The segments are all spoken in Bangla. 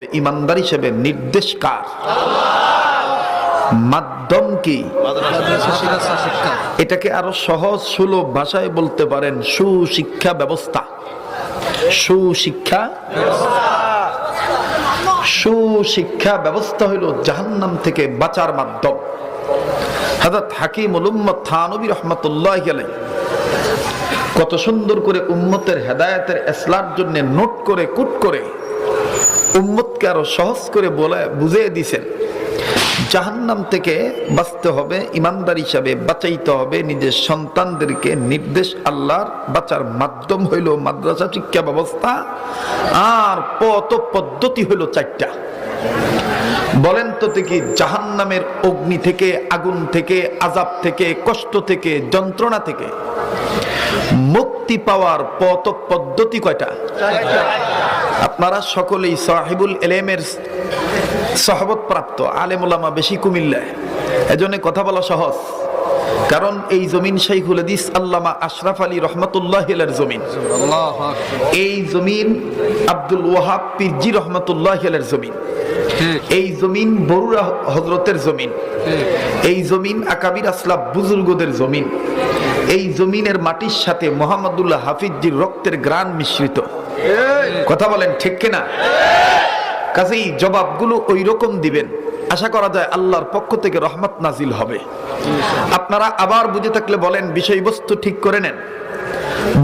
ইমানদার হিসেবে নির্দেশ কার? মাধ্যম কি? এটাকে আরো সহজ সুলভ ভাষায় বলতে পারেন সুশিক্ষা ব্যবস্থা। সুশিক্ষা সুশিক্ষা ব্যবস্থা হইল জাহান্নাম থেকে বাঁচার মাধ্যম। হযরত হাকিমুল উম্মত থানবী রাহমাতুল্লাহি আলাইহি কত সুন্দর করে উম্মতের হেদায়েতের ইসলার জন্য নোট করে কুট করে উম্মতকে আরো সহজ করে বলে বুঝিয়ে দিয়েছেন। জাহান্নাম থেকে বাঁচতে হবে, ইমানদার হিসাবে বাঁচাইতে হবে নিজের সন্তানদেরকে। নির্দেশ আল্লাহর, বাঁচার মাধ্যম হইল মাদ্রাসা শিক্ষা ব্যবস্থা, আর পথ পদ্ধতি হইল চারটা। বলেন তো দেখি, জাহান্নামের অগ্নি থেকে, আগুন থেকে, আযাব থেকে, কষ্ট থেকে, যন্ত্রণা থেকে মুক্তি পাওয়ার পথ পদ্ধতি কয়টা? আপনারা সকলেই সাহিবুল ইলমের সহবত প্রাপ্ত আলেম ওলামা বেশি কুমিল্লায়, এজন্য কথা বলা সহজ। কারণ এই জমিন শাইখুল হাদিস আল্লামা আশরাফ আলী রহমাতুল্লাহি আলাইহির জমিন, এই জমিন আব্দুল ওয়াহাব পীরজি রহমাতুল্লাহি আলাইহির জমিন, এই জমিন বরুরা হযরতের জমিন, এই জমিন আকাবির আসলাফ বুজুর্গদের জমিন। এই জমিনের মাটির সাথে মুহাম্মদুল্লাহ হাফিজজির রক্তের গ্রাণ মিশ্রিত। কথা বলেন ঠিক কিনা? কাজেই জবাবগুলো ওই রকম দিবেন, আশা করা যায় আল্লাহর পক্ষ থেকে রহমত নাজিল হবে। আপনারা আবার বুঝে থাকলে বলেন, বিষয়বস্তু ঠিক করে নেন।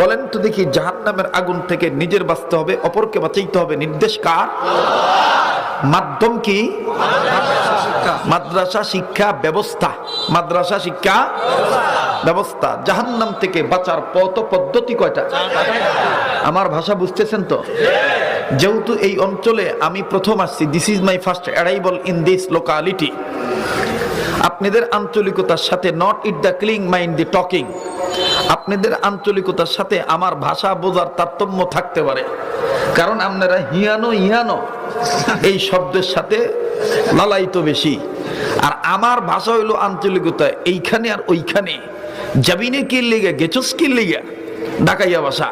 বলেন তো দেখি, জাহান্নামের আগুন থেকে নিজের বাঁচতে হবে, অপরকে বাঁচাইতে হবে, নির্দেশ কার? মাধ্যম কি? মাদ্রাসা শিক্ষা ব্যবস্থা। মাদ্রাসা শিক্ষা ব্যবস্থা। জাহান্নাম থেকে বাঁচার পথ পদ্ধতি কয়টা? আমার ভাষা বুঝতেছেন তো? যেহেতু এই অঞ্চলে আমি প্রথম আসছি, this is my first arrival in this locality. আপনাদের আঞ্চলিকতার সাথে, not it the cling mind the talking, আপনাদের আঞ্চলিকতার সাথে আমার ভাষা বোঝার তারতম্য থাকতে পারে। কারণ আপনারা হিয়ানো হিয়ানো এই শব্দের সাথে লালায়িত বেশি, আর আমার ভাষা হইলো আঞ্চলিকতা এইখানে আর ওইখানে। যাবিনে কি লেগে গেছস কি লেগে ঢাকাইয়া ভাষা।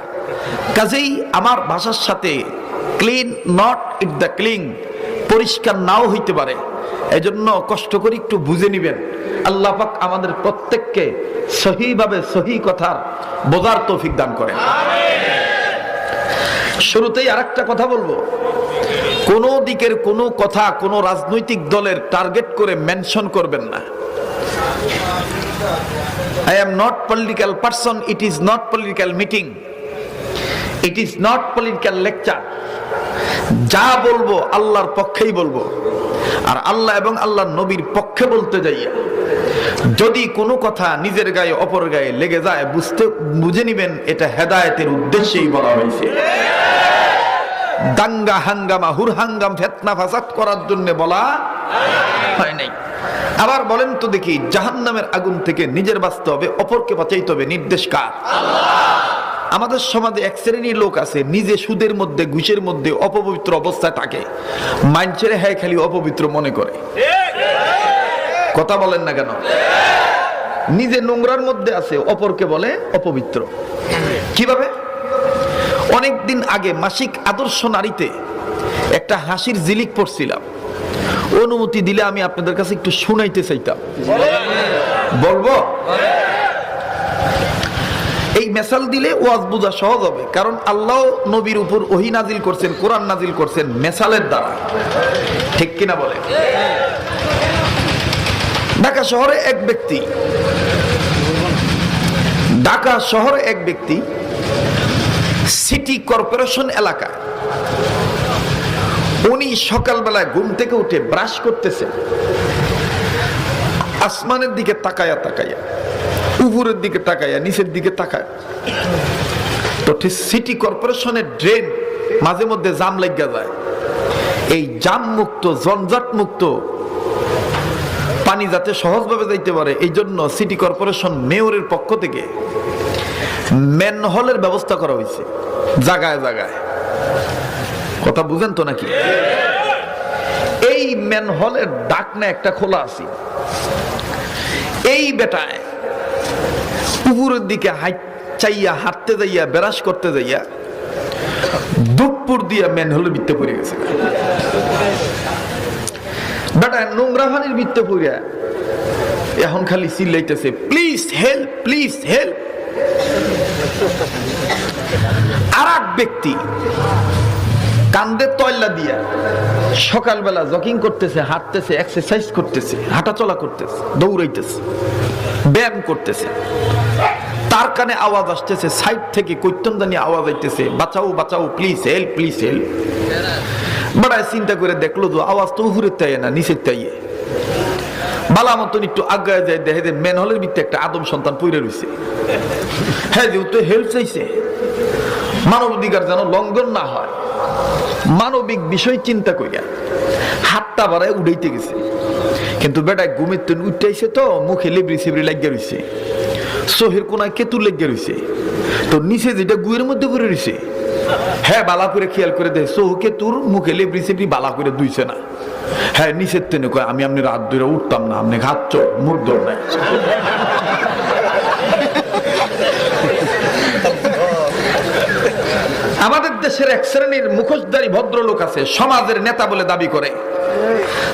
কাজেই আমার ভাষার সাথে ক্লিন, নট ইট দ্য ক্লিং, পরিষ্কার নাও হইতে পারে। এজন্য কষ্ট করে একটু বুঝে নিবেন। আল্লাহ পাক আমাদের প্রত্যেককে সহিভাবে সহি কথার বোঝার তৌফিক দান করেন। শুরুতেই আরেকটা কথা বলবো, কোন দিকের কোনো কথা কোন রাজনৈতিক দলের টার্গেট করে মেনশন করবেন না। I am not political person, it is not political meeting, it is not political lecture. যা বলবো আল্লাহর পক্ষেই বলবো, আর আল্লাহ এবং আল্লাহর নবীর পক্ষে বলতে যাইয়া যদি কোনো কথা নিজের গায়ে অপর গায়ে লেগে যায়, বুঝে নিবেন এটা হেদায়েতের উদ্দেশ্যেই বলা হয়েছে। দাঙ্গা হাঙ্গামা হুরহাঙ্গাম ফিতনা ফাসাদ করার জন্য বলা হয় নাই। আবার বলেন তো দেখি, জাহান্নামের আগুন থেকে নিজের বাঁচতে হবে, অপরকে বাঁচাইতে হবে, নির্দেশ কার? আমাদের সমাজে এক শ্রেণীর লোক আছে, নিজে সুদের মধ্যে ঘুষের মধ্যে অপবিত্র অবস্থায় থাকে, মানুষের হ্যাঁ খালি অপবিত্র মনে করে। কথা বলেন না কেন? নিজে নোংরার মধ্যে আছে, অপরকে বলে অপবিত্র। কিভাবে? অনেকদিন আগে মাসিক আদর্শ নারীতে একটা হাসির জিলিক পড়ছিলাম, অনুমতি দিলে আমি আপনাদের কাছে একটু শুনাইতে চাইতাম। বলবো? এই মেসাল দিলে ওয়াজ বোঝা সহজ হবে, কারণ আল্লাহ নবীর উপর ওহী নাজিল করছেন, কোরআন নাজিল করছেন মেসালের দ্বারা। ঠিক কিনা বলে? ঢাকা শহরে এক ব্যক্তি সিটি কর্পোরেশন এলাকা, উনি সকালবেলায় ঘুম থেকে উঠে ব্রাশ করতেছে, আসমানের দিকে তাকায়া তাকায়া, উপরের দিকে তাকায়া, নিচের দিকে তাকায়। তো ঠিক সিটি কর্পোরেশনের ড্রেন মাঝে মধ্যে জাম লাগা যায়। এই জাম মুক্ত, জঞ্জাট মুক্ত পানি যাতে সহজভাবে যাইতে পারে, এই জন্য সিটি কর্পোরেশন মেয়রের পক্ষ থেকে ম্যানহোলের ব্যবস্থা করা হয়েছে জায়গায় জায়গায়। কথা বুঝেন তো নাকি? এই ম্যানহোলের ঢাকনা একটা খোলা আছে, এই বেটায় উপরের দিকে হাঁটতে যাইয়া, ব্রাশ করতে যাইয়া দুপুর দিয়া ম্যানহোলের ভিতরে পড়ে গেছে। নোংরা পানির ভিতরে পড়িয়া এখন খালি চিল্লাইতেছে, প্লিজ হেল্প, প্লিজ হেল্প। আর এক ব্যক্তি কান্দে তয়লা দিয়া সকালবেলা জগিং করতেছে, হাঁটতেছে, এক্সারসাইজ করতেছে, হাঁটাচলা করতেছে, দৌড়াইতেছে, ব্যায়াম করতেছে। তার কানে আওয়াজ আসতেছে, সাইড থেকে কৈতনদানি আওয়াজ আইতেছে, বাঁচাও বাঁচাও, প্লিজ হেল্প, প্লিজ হেল্প। বড়ায় চিন্তা করে দেখলো যে আওয়াজ তো উপরের তাই না, নিচের তাই। বালা মতন একটু আগায় যায়, দেখে যে ম্যানহলের ভিতরে একটা আদম সন্তান পইরে রয়েছে। হ্যাঁ, যেহেতু হেল্প চাইছে, মানবাধিকার যেন লঙ্ঘন না হয়, মানবিক বিষয় চিন্তা করিয়া হাতটা বাড়ায় উড়াইতে গেছে। কিন্তু বেটায় ঘুমের তো উঠাইছে, তো মুখে লেবরি সেবরি লাগিয়ে রয়েছে, চোহের কোনায় কেতুর লাগিয়ে রয়েছে, তো নিচে যেটা গুয়ের মধ্যে পড়ে রয়েছে। হ্যাঁ, বালা করে খেয়াল করে দেয়, চোহ কেতুর, মুখে লেবরি সেবরি বালা করে দুইছে না। হ্যাঁ, নিচের তেনে কয়, আমি আপনি রাত ধরে উঠতাম না, আপনি ঘাত চোখ মুখ ধর নাই। আমাদের দেশের এক শ্রেণীর মুখোশধারী ভদ্রলোক আছে, সমাজের নেতা বলে দাবি করে।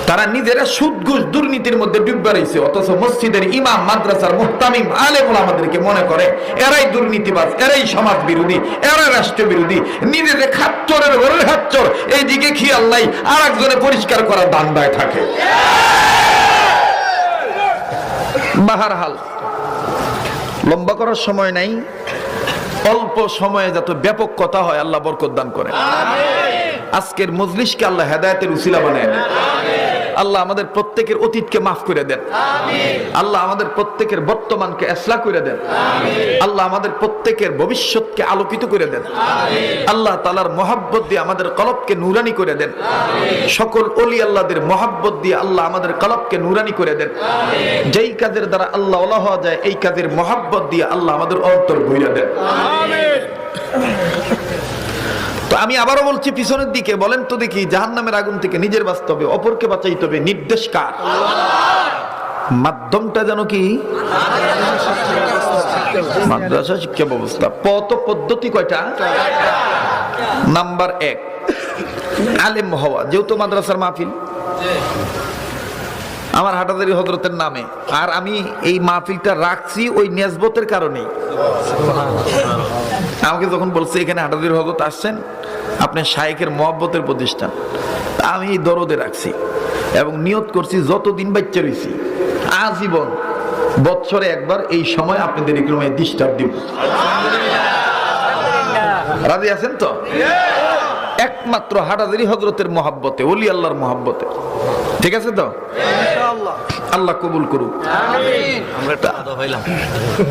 তারা নিজেরা সুদ ঘুষ দুর্নীতির মধ্যে ডুবে রয়েছে, অথচ মসজিদের ইমাম, মাদ্রাসার মুহতামিম, আলেম ওলামাদেরকে মনে করে এরাই দুর্নীতিবাজ, এরাই সমাজ বিরোধী, এরাই রাষ্ট্র বিরোধী। নিজেদের খাচ্চরের ঘরের খাচ্চর, এইদিকে খেয়াল নাই, আর একজনে পরিষ্কার করার ধান্দায় থাকে। বাহারহাল, লম্বা করার সময় নাই, অল্প সময়ে যত ব্যাপক কথা হয় আল্লাহ বরকত দান করে। আজকের মজলিসকে আল্লাহ হেদায়েতের উসিলা বানায় দেন। আল্লাহ আমাদের প্রত্যেকের অতীতকে মাফ করে দেন। আল্লাহ আমাদের প্রত্যেকের বর্তমানকে ইসলাহ করে দেন। আল্লাহ আমাদের প্রত্যেকের ভবিষ্যৎকে আলোকিত করে দেন। আল্লাহ তাআলার মহব্বত দিয়ে আমাদের কলবকে নূরানি করে দেন। সকল ওলি আল্লাহদের মহব্বত দিয়ে আল্লাহ আমাদের কলবকে নূরানি করে দেন। যেই কাজের দ্বারা আল্লাহ ওয়ালা হওয়া যায়, এই কাজের মহব্বত দিয়ে আল্লাহ আমাদের অন্তর ভরে দেন। তো আমি আবারও বলছি, পিছনের দিকে বলেন তো দেখি, জাহান্নামের আগুন থেকে নিজের বাঁচতে হবে, অপরকে বাঁচাইতে হবে, নির্দেশ কার? মাধ্যমটা যেন কি? মাদ্রাসা শিক্ষা ব্যবস্থা। পথ পদ্ধতি কয়টা? নাম্বার 1, আলেম হওয়া। যেহেতু মাদ্রাসার মাহফিল আমার হাটাজারি হযরতের নামে, আর আমি এই মাহফিলটা রাখছি ওই নেসবতের কারণেই। আমাকে যখন বলছে এখানে হাটাজারি হযরত আসছেন, আপনি শায়েখের মহব্বতের প্রতিষ্ঠান, আমি এই দরদে রাখছি এবং নিয়ত করছি যতদিন বাচ্চা রয়েছি আজীবন বৎসরে একবার এই সময় আপনাদের এগুলোয় ডিস্টার্ব দিব। রাজি আছেন তো? একমাত্র হাটাজারি হযরতের মহব্বতে, ওলি আল্লাহর মহব্বতে। ঠিক আছে তো? আল্লাহ কবুল করুক।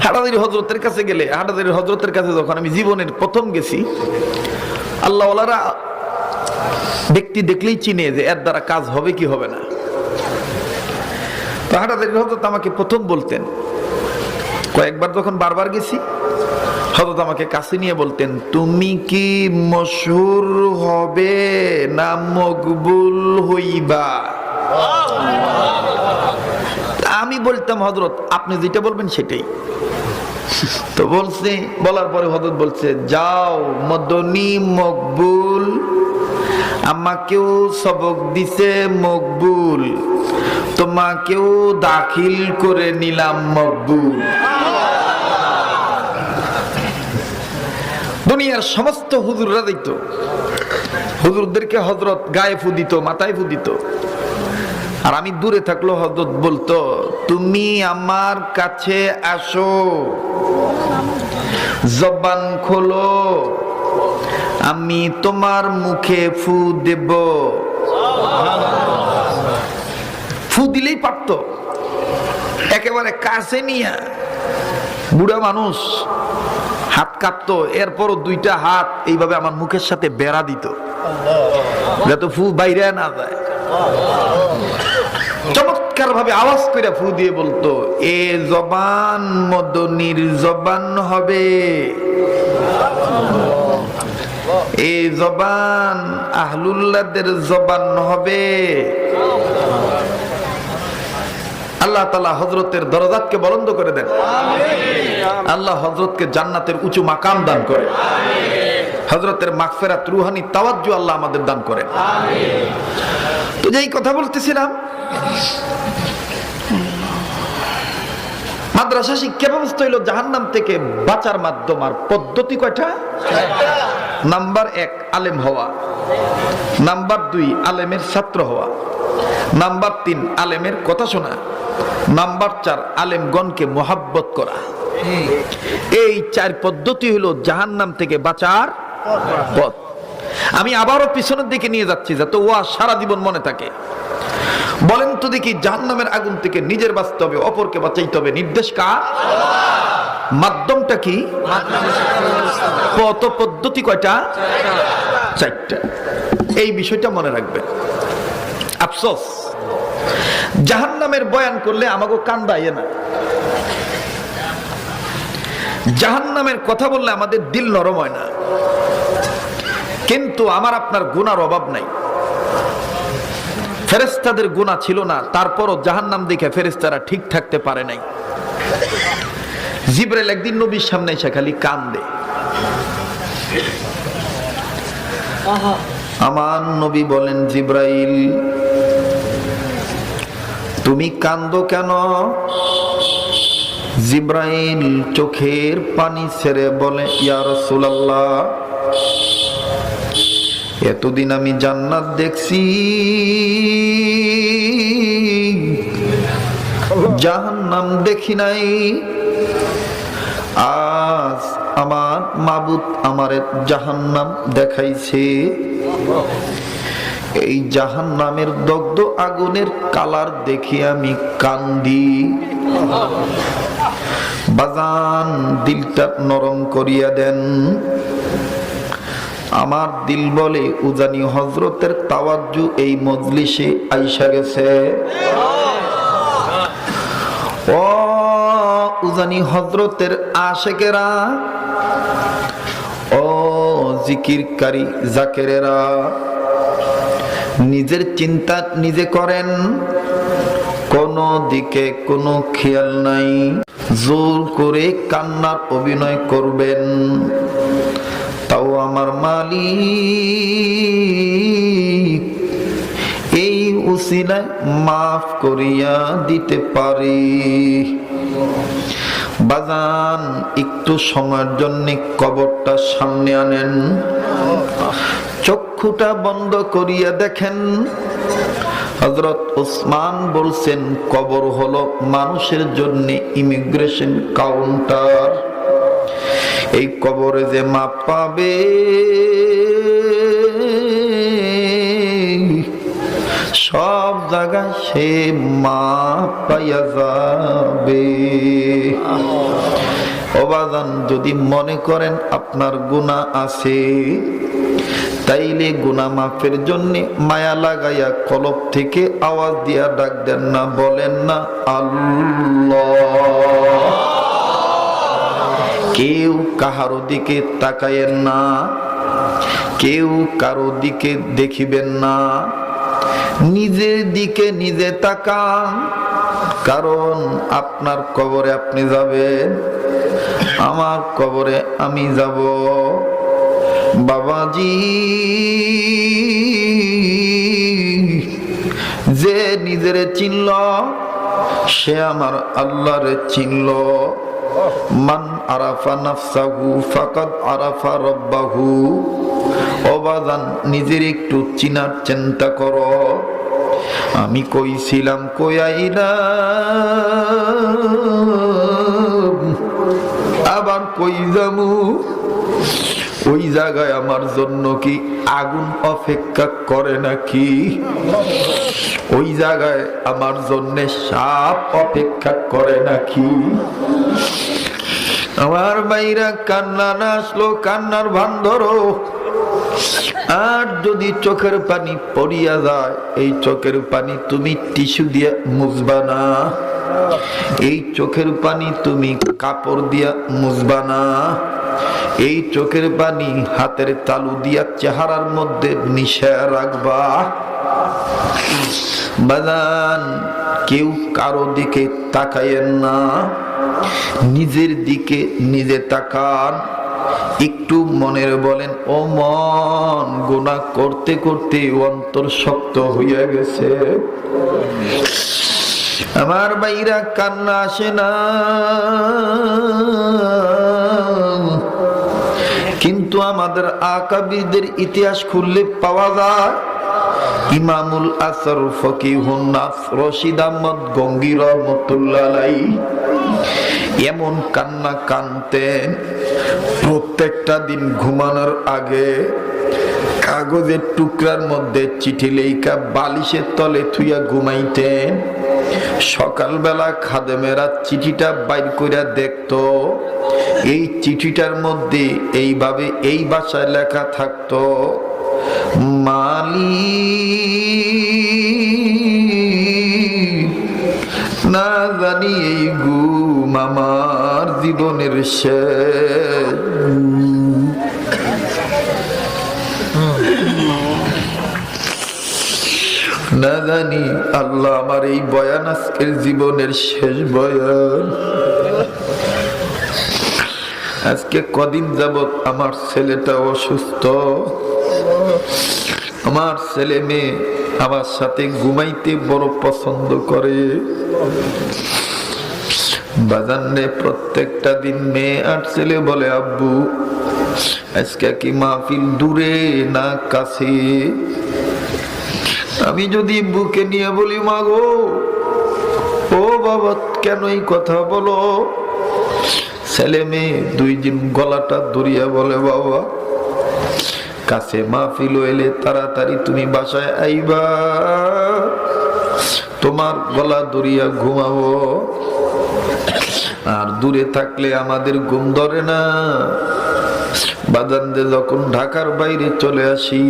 হাটাজারি হযরতের কাছে গেলে, হাটাজারি হযরতের কাছে যখন আমি জীবনের প্রথম গেছি, আল্লাহ ওয়ালারা ব্যক্তি দেখলেই চিনে যে এর দ্বারা কাজ হবে কি হবে না। তো হাটাজারি হযরত আমাকে প্রথম বলতেন, কয়েকবার যখন বারবার গেছি, হযরত আমাকে কাছে নিয়ে বলতেন, তুমি কি মশহুর হবে না মকবুল হইবা? আমি বলতাম, হযরত আপনি যেটা বলবেন সেটাই। তো বলছে, বলার পরে হযরত বলছে, যাও মদনী মকবুল, আমাকেও সবক দিছে মকবুল, তোমাকেও দাখিল করে নিলাম মকবুল। দুনিয়ার সমস্ত হুজুররা দিত, হুজুরদেরকে হযরত গায়ে ফু দিত, মাথায় ফু দিত, আর আমি দূরে থাকলো হযরত বলতো, তুমি আমার কাছে আসো, জবান খোলো, আমি তোমার মুখে ফু দেব। ফু দিলেই পারত, একেবারে কাছে নিয়ে। বুড়া মানুষ, হাত কাঁপতো, এরপরও দুইটা হাত এইভাবে আমার মুখের সাথে বেড়া দিত যাতে ফু বাইরে না যায়। চমৎকার ভাবে আওয়াজ করে ফু দিয়ে বলতো, এ জবান মদনীর জবান হবে, এ জবান আহলুল্লাহদের জবান হবে। আল্লাহ তাআলা হযরতের দরজাতকে বুলন্দ করে দেন। আল্লাহ হযরতকে জান্নাতের উঁচু মাকাম দান করে। হযরতের মাগফিরাত, রুহানি তাওয়াজ্জু আল্লাহ আমাদের দান করেন। তো যেই কথা বলতেছিলাম, মাদ্রাসা শিক্ষা ব্যবস্থা হইল জাহান্নাম থেকে বাঁচার মাধ্যম। আর পদ্ধতি কয়টা? নাম্বার 1 আলেম হওয়া, নাম্বার 2 আলেমের ছাত্র হওয়া, নাম্বার 3 আলেমের কথা শোনা, নাম্বার 4 আলেমগণকে মোহাব্বত করা। এই 4 পদ্ধতি হলো জাহান্নাম থেকে বাঁচার পথ। আমি আবারও পিছনের দিকে নিয়ে যাচ্ছি যাতে ওয়া সারা জীবন মনে থাকে। বলেন তো দেখি, জাহান্নামের আগুন থেকে নিজের বাঁচতে হবে, অপরকে বাঁচাইতে হবে, নির্দেশ কার? মাধ্যমটা কি? পথ পদ্ধতি কয়টা? 4টা। এই বিষয়টা মনে রাখবেন। আফসোস, জাহান্নামের বয়ান করলে আমাকে কান্দায় না, জাহান্নামের কথা বললে আমাদের দিল নরম হয় না। কিন্তু আমার আপনার গুনার অভাব নাই। ফেরেশতাদের গুনাহ ছিল না, তারপরও জাহান্নাম দেখে ফেরেশতারা ঠিক থাকতে পারে নাই। জিবরাইল একদিন নবীর সামনে এসে খালি কান্দে। আমার নবী বলেন, জিবরাইল তুমি কান্দো কেন? জিবরাইল চোখের পানি ছেড়ে বলে, ইয়া রাসূলুল্লাহ, এতদিন আমি জান্নাত দেখছি, জাহান্নাম দেখি নাই। আজ আমার মাবুদ আমারে জাহান্নাম দেখাইছে। এই জাহান্নামের দগ্ধ আগুনের কালার দেখি আমি কান্দি। বাজান, দিলটা নরম করিয়া দেন। আমার দিল বলে উজানি হযরতের তাওয়াজ্জু এই মজলিসে আইসা গেছে। ও উজানি হযরতের আশিকেরা, ও জিকিরকারী জাকেরেরা, নিজের চিন্তা নিজে করেন, কোনো দিকে কোনো খেয়াল নাই। জোর করে কান্নার অভিনয় করবেন, তাও আমার মালিক এই উসিলায় মাফ করিয়া দিতে পারে। বাজান, একটু সময়ের জন্য কবরটা সামনে আনেন, চক্ষুটা বন্ধ করিয়া দেখেন। হযরত ওসমান বলছেন, কবর হলো মানুষের জন্য ইমিগ্রেশন কাউন্টার। এই কবরে যে মাপ পাবে, সব জায়গায় সে মাপ পাইয়া যাবে। ওবাদান, যদি মনে করেন আপনার গুনাহ আছে, তাইলে গুনাহ মাফের জন্য মায়া লাগাইয়া কলব থেকে আওয়াজ দিয়া ডাক দেন না, বলেন না আল্লাহ। কেউ কাহারো দিকে তাকায়েন না, কেউ কারো দিকে দেখিবেন না, নিজের দিকে নিজে তাকান। কারণ আপনার কবরে আপনি যাবেন, আমার কবরে আমি যাব। বাবাজি, যে নিজের চিনল সে আমার আল্লাহরে চিনল। মান আরাফা নাফসাহু ফাকাদ আরাফা রাব্বাহু। ওবাদান, নিজের একটু চিনার চিন্তা করো। আমি কইছিলাম কইয়াইলা, আবার কই যামু? ওই জায়গায় আমার জন্য কি আগুন অপেক্ষা করে নাকি? ওই জায়গায় আমার জন্য সাপ অপেক্ষা করে নাকি? আমার ভাইরা, কান্না না আসলো কান্নার ভান ধরো। আর যদি চোখের পানি পড়িয়া যায়, এই চোখের পানি তুমি টিস্যু দিয়ে মুছবা না, এই চোখের পানি তুমি কাপড় দিয়া মুছবা না, এই চোখের পানি হাতের তালু দিয়া চেহারার মধ্যে মিশে রাখবা। বাজান, কেউ কারো দিকে তাকায়েন না, নিজের দিকে নিজে তাকান। একটু মনের বলেন, ও মন, গুনাহ করতে করতে অন্তর শক্ত হইয়া গেছে। আমার বাইরা কান্না আসে না, কিন্তু আমাদের আকাবিরদের ইতিহাস খুললে পাওয়া যায়। ইমামুল আসর ফকিহুন নাস রশিদ আহমদ গঙ্গী রহমাতুল্লাহ আলাইহি এমন কান্না কানতেন, প্রত্যেকটা দিন ঘুমানোর আগে কাগজের টুকরার মধ্যে চিঠি লেখা বালিশের তলে থুইয়া ঘুমাইতেন। সকালবেলা খাদেমেরা চিঠিটা বাইর কইরা দেখতো, এই চিঠিটার মধ্যে এইভাবে এই ভাষায় লেখা থাকতো, মালিক না জানি এই ঘুম আমার জীবনের শেষ। না জানি আল্লাহ আমার এই বয়ান আজকের জীবনের শেষ বয়ান। আজকে কদিন যাবত আমার ছেলেটা অসুস্থ, আমার ছেলে মেয়ে আমার সাথে ঘুমাইতে বড় পছন্দ করে। বাজানে প্রত্যেকটা দিন মেয়ে আর ছেলে বলে, আব্বু আজকে কি মাহফিল দূরে না কাছে? আমি যদি বুকে নিয়ে বলি, মাগো ও বাবা কেন এই কথা বলো, ছেলে মেয়ে দুই দিন গলাটা ধরিয়া বলে, বাবা কাছে মাহফিল হইলে তাড়াতাড়ি তুমি বাসায় আইবা, তোমার গলা ধরিয়া ঘুমাবো। আর দূরে থাকলে আমাদের ঘুম ধরে না। বাজানদে যখন ঢাকার বাইরে চলে আসি,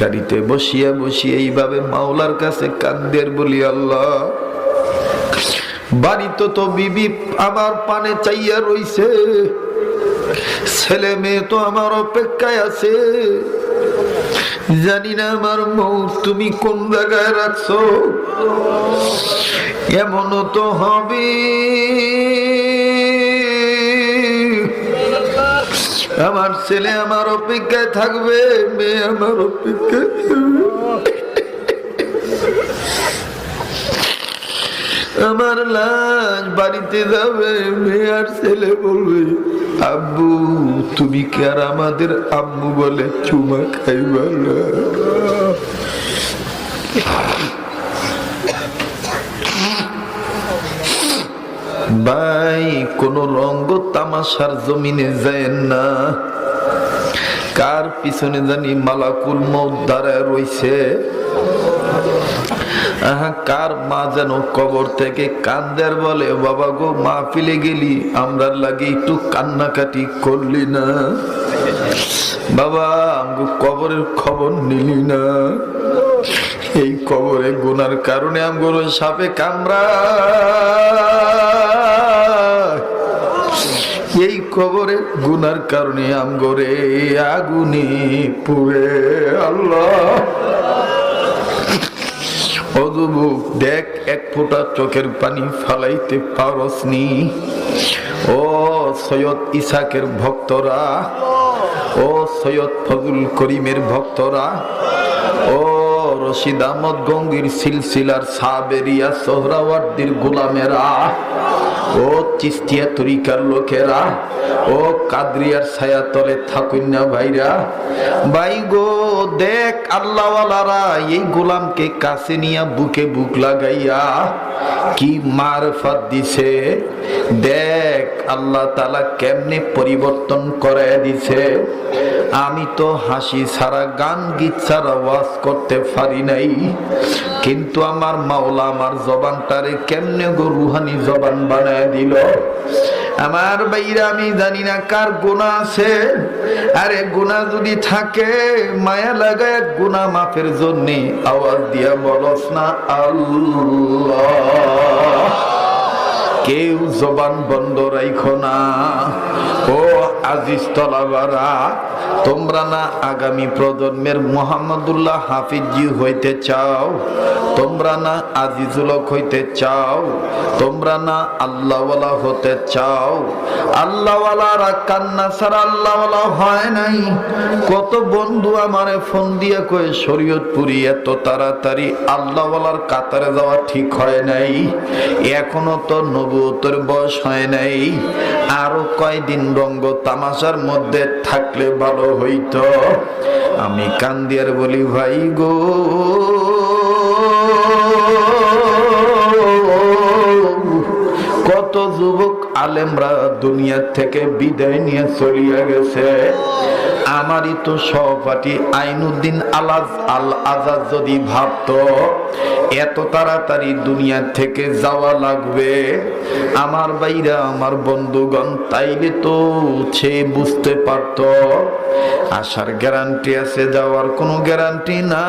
গাড়িতে বসিয়া বসিয়া এইভাবে মাওলার কাছে কান্দের বলি, আল্লাহ বাড়িতে তো বিবি আমার পানে চাইয়া রইছে, ছেলে মেয়ে তো আমার অপেক্ষায় আছে, জানি না আমার মৌত তুমি কোন জায়গায় রাখছো। এমনও তো হবে আমার ছেলে আমার অপেক্ষায় থাকবে, মেয়ে আমার অপেক্ষায় থাকবে, আমার লাশ বাড়িতে যাবে, মেয়ে আর ছেলে বলবে, আব্বু তুমি কি আর আমাদের আম্মু বলে চুমা খাইবা না? ভাই কোন রঙ্গ তামাশার জমিনে যায় না। কার পিছনে জানি মালাকুল মউত দাঁড়ায় রইছে, কার মা যেন কবর থেকে কান্দের বলে, বাবা গো মাহফিলে গেলি আমরা লাগে একটু কান্নাকাটি করলি না, বাবা আমগো কবরের খবর নিলি না, এই কবরে গুনার কারণে আমগো সাপে কামড়া, এই কবরে গুনার কারণে আমগরে আগুনে পুড়ে। আল্লাহ অযুবক দেখ, এক ফোঁটা চোখের পানি ফালাইতে পারসনি। ও সৈয়দ ইসাকের ভক্তরা, ও সৈয়দ ফজল করিমের ভক্তরা, ও রশিদ আহমদ গঙ্গীর সিলসিলার সাবেরিয়া সোহরাওয়ার্দীর গোলামেরা, ও চিস্তিয়া তরিকার লোকেরা, ও কাদরিয়ার ছায়া তলে থাকুন না ভাইরা, ভাই গো দেখ আল্লাহওয়ালারা এই গোলামকে কাছে নিয়া বুকে বুক লাগাইয়া কি মারফত দিছে, দেখ আল্লাহ তাআলা কেমনে পরিবর্তন করে দিছে। আমি তো হাসি ছাড়া গান গীত ছাড়া ওয়াজ করতে পারি নাই, কিন্তু আমার মাওলা আমার জবানটারে কেমনে গো রুহানি জবান বানায় দিল। আমার ভাইরা আমি জানি না কার গুনাহ আছে, আরে গুনাহ যদি থাকে মায়া লাগায় গুনাহ মাফের জন্য আওয়াজ দিয়া বলস না আল্লাহ। কেউ জবান বন্ধ রাখো না। ও আজিজ তলাবারা, তোমরা না আগামী প্রজন্মের মুহাম্মদুল্লাহ হাফিজি হইতে চাও? তোমরা না আজিজুল হক হইতে চাও? তোমরা না আল্লাহওয়ালা হতে চাও? আল্লাহওয়ালারা কান্না ছাড়া আল্লাহওয়ালা হয় নাই। কত বন্ধু আমারে ফোন দিয়ে কয়ে শরীয়তপুরি এত তাড়াতাড়ি আল্লাহওয়ালার কাতারে যাওয়া ঠিক হয় নাই, এখনো তো নবুয়তের বয়স হয় নাই, আরো কয়দিন রঙ্গ তামাশার মধ্যে থাকলে ভালো হইতো। আমি কান্দিয়ার বলি, ভাই গো, কত যুবক আলেমরা দুনিয়া থেকে বিদায় নিয়ে চলিয়া গেছে। আমারই তো সহপাঠী আইনুদ্দিন আল আজাদ যদি ভাবতো এত তাড়াতাড়ি দুনিয়া থেকে যাওয়া লাগবে, আমার ভাইরা, আমার বন্ধুগণ, তাইলে তো সে বুঝতে পারত আসার গ্যারান্টি আছে, যাওয়ার কোনো গ্যারান্টি নাই।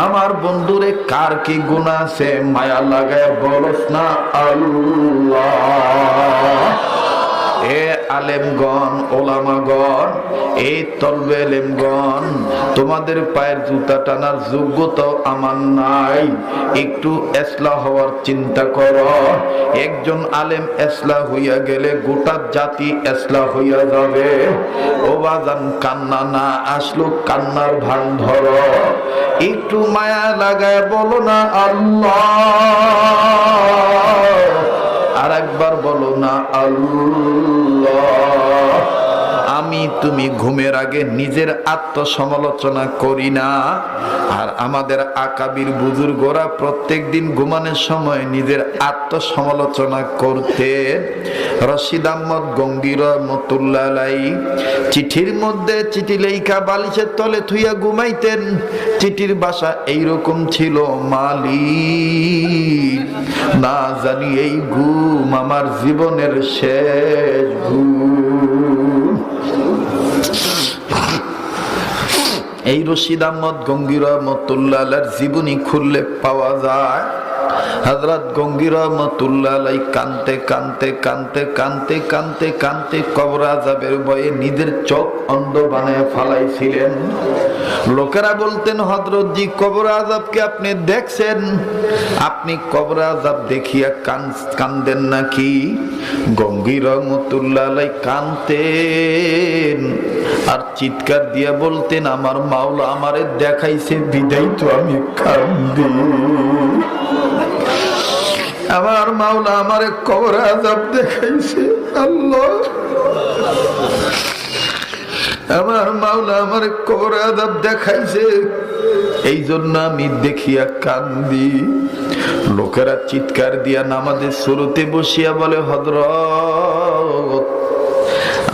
আমার বন্ধুরে কার কি গুনাহ আছে মায়া লাগায় বলস না আল্লাহ। এ আলেমগণ, ওলামাগণ, এই তলবে আলেমগণ, তোমাদের পায়ের জুতা টানার যোগ্যতাও আমার নাই। একটু ইসলাহ হওয়ার চিন্তা করো। একজন আলেম ইসলাহ হইয়া গেলে গোটা জাতি ইসলাহ হইয়া যাবে। ও বাজান, কান্না না আসলো কান্নার ভান ধরো, একটু মায়া লাগায় বলো না আল্লাহ। আর একবার বলো না আল্লাহ। আমি তুমি ঘুমের আগে নিজের আত্মসমালোচনা করি না, আর আমাদের আকাবির বুজুর্গরা প্রত্যেক দিন ঘুমানোর সময় নিজের আত্মসমালোচনা করতেন। রশিদ আহমদ গঙ্গী রহমতুল্লাহ আলাইহি চিঠির মধ্যে চিঠি লেখা বালিশের তলে থুইয়া ঘুমাইতেন। চিঠির ভাষা এইরকম ছিল, মালিক, না জানি এই ঘুম আমার জীবনের শেষ ঘুম। এই রশিদ আহমদ গঙ্গী রহমতুল্লাহ আলাইহির জীবনী খুললে পাওয়া যায়, হযরত গঙ্গী রহমতুল্লাহ আলাইহি কানতে কানতে কানতে কানতে কানতে কানতে কবর আযাবের ভয়ে নিজের চোখ অন্ধ বানায় ফালাইছিলেন। লোকেরা বলতেন, হযরত জি, কবর আযাবকে আপনি দেখছেন? আপনি কবর আযাব দেখিয়া কান্দেন নাকি? গঙ্গী রহমতুল্লাহ আলাইহি কানতেন আর চিৎকার দিয়া বলতেন, আমার মাওলা আমারে দেখাইছে বিদায় তো আমি কান্দি। আমার মাওলা আমারে কবর আযাব দেখাইছে আল্লাহ, আমার মাওলা আমারে কবর আযাব দেখাইছে, এই জন্য আমি দেখিয়া কান্দি। লোকেরা চিৎকার দিয়া নামাজের শুরুতে বসিয়া বলে, হযরত,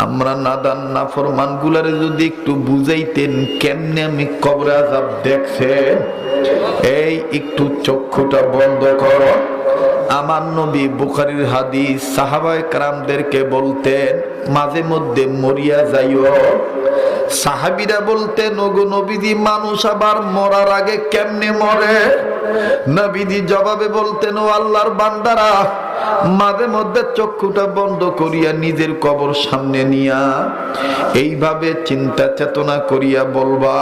আমরা নাদান নাফরমান গুলারে যদি একটু বুঝাইতেন কেমনে আমি কবর আযাব দেখছে, এই একটু চক্ষুটা বন্ধ করো। আমার নবী বুখারীর হাদিস, সাহাবায়ে কেরামদেরকে বলতেন, মাঝে মধ্যে মরিয়া যাইও। সাহাবীরা বলতেন, ওগো নবীজি, মানুষ আবার মরার আগে কেমনে মরে? নবীজি জবাবে বলতেন, ও আল্লাহর বান্দারা, মাঝে মধ্যে চক্ষুটা বন্ধ করিয়া নিজের কবর সামনে নিয়া এইভাবে চিন্তা চেতনা করিয়া বলবা,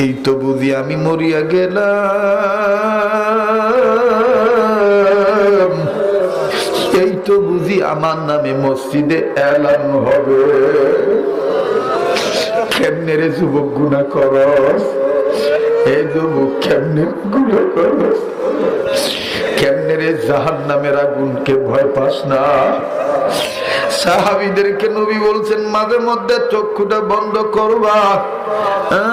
এই তো বুঝি আমি মরিয়া গেলাম, এই তো বুঝি আমার নামে মসজিদে এলান হবে। কেমনে রে যুবক গুনাহ করস? এই যুবক কেমনে গুনাহ করস? কেমনে রে জাহান্নামের আগুনকে ভয় পাস না? সাহাবীদেরকে নবী বলছেন, মাঝে মধ্যে চক্ষুটা বন্ধ করবা।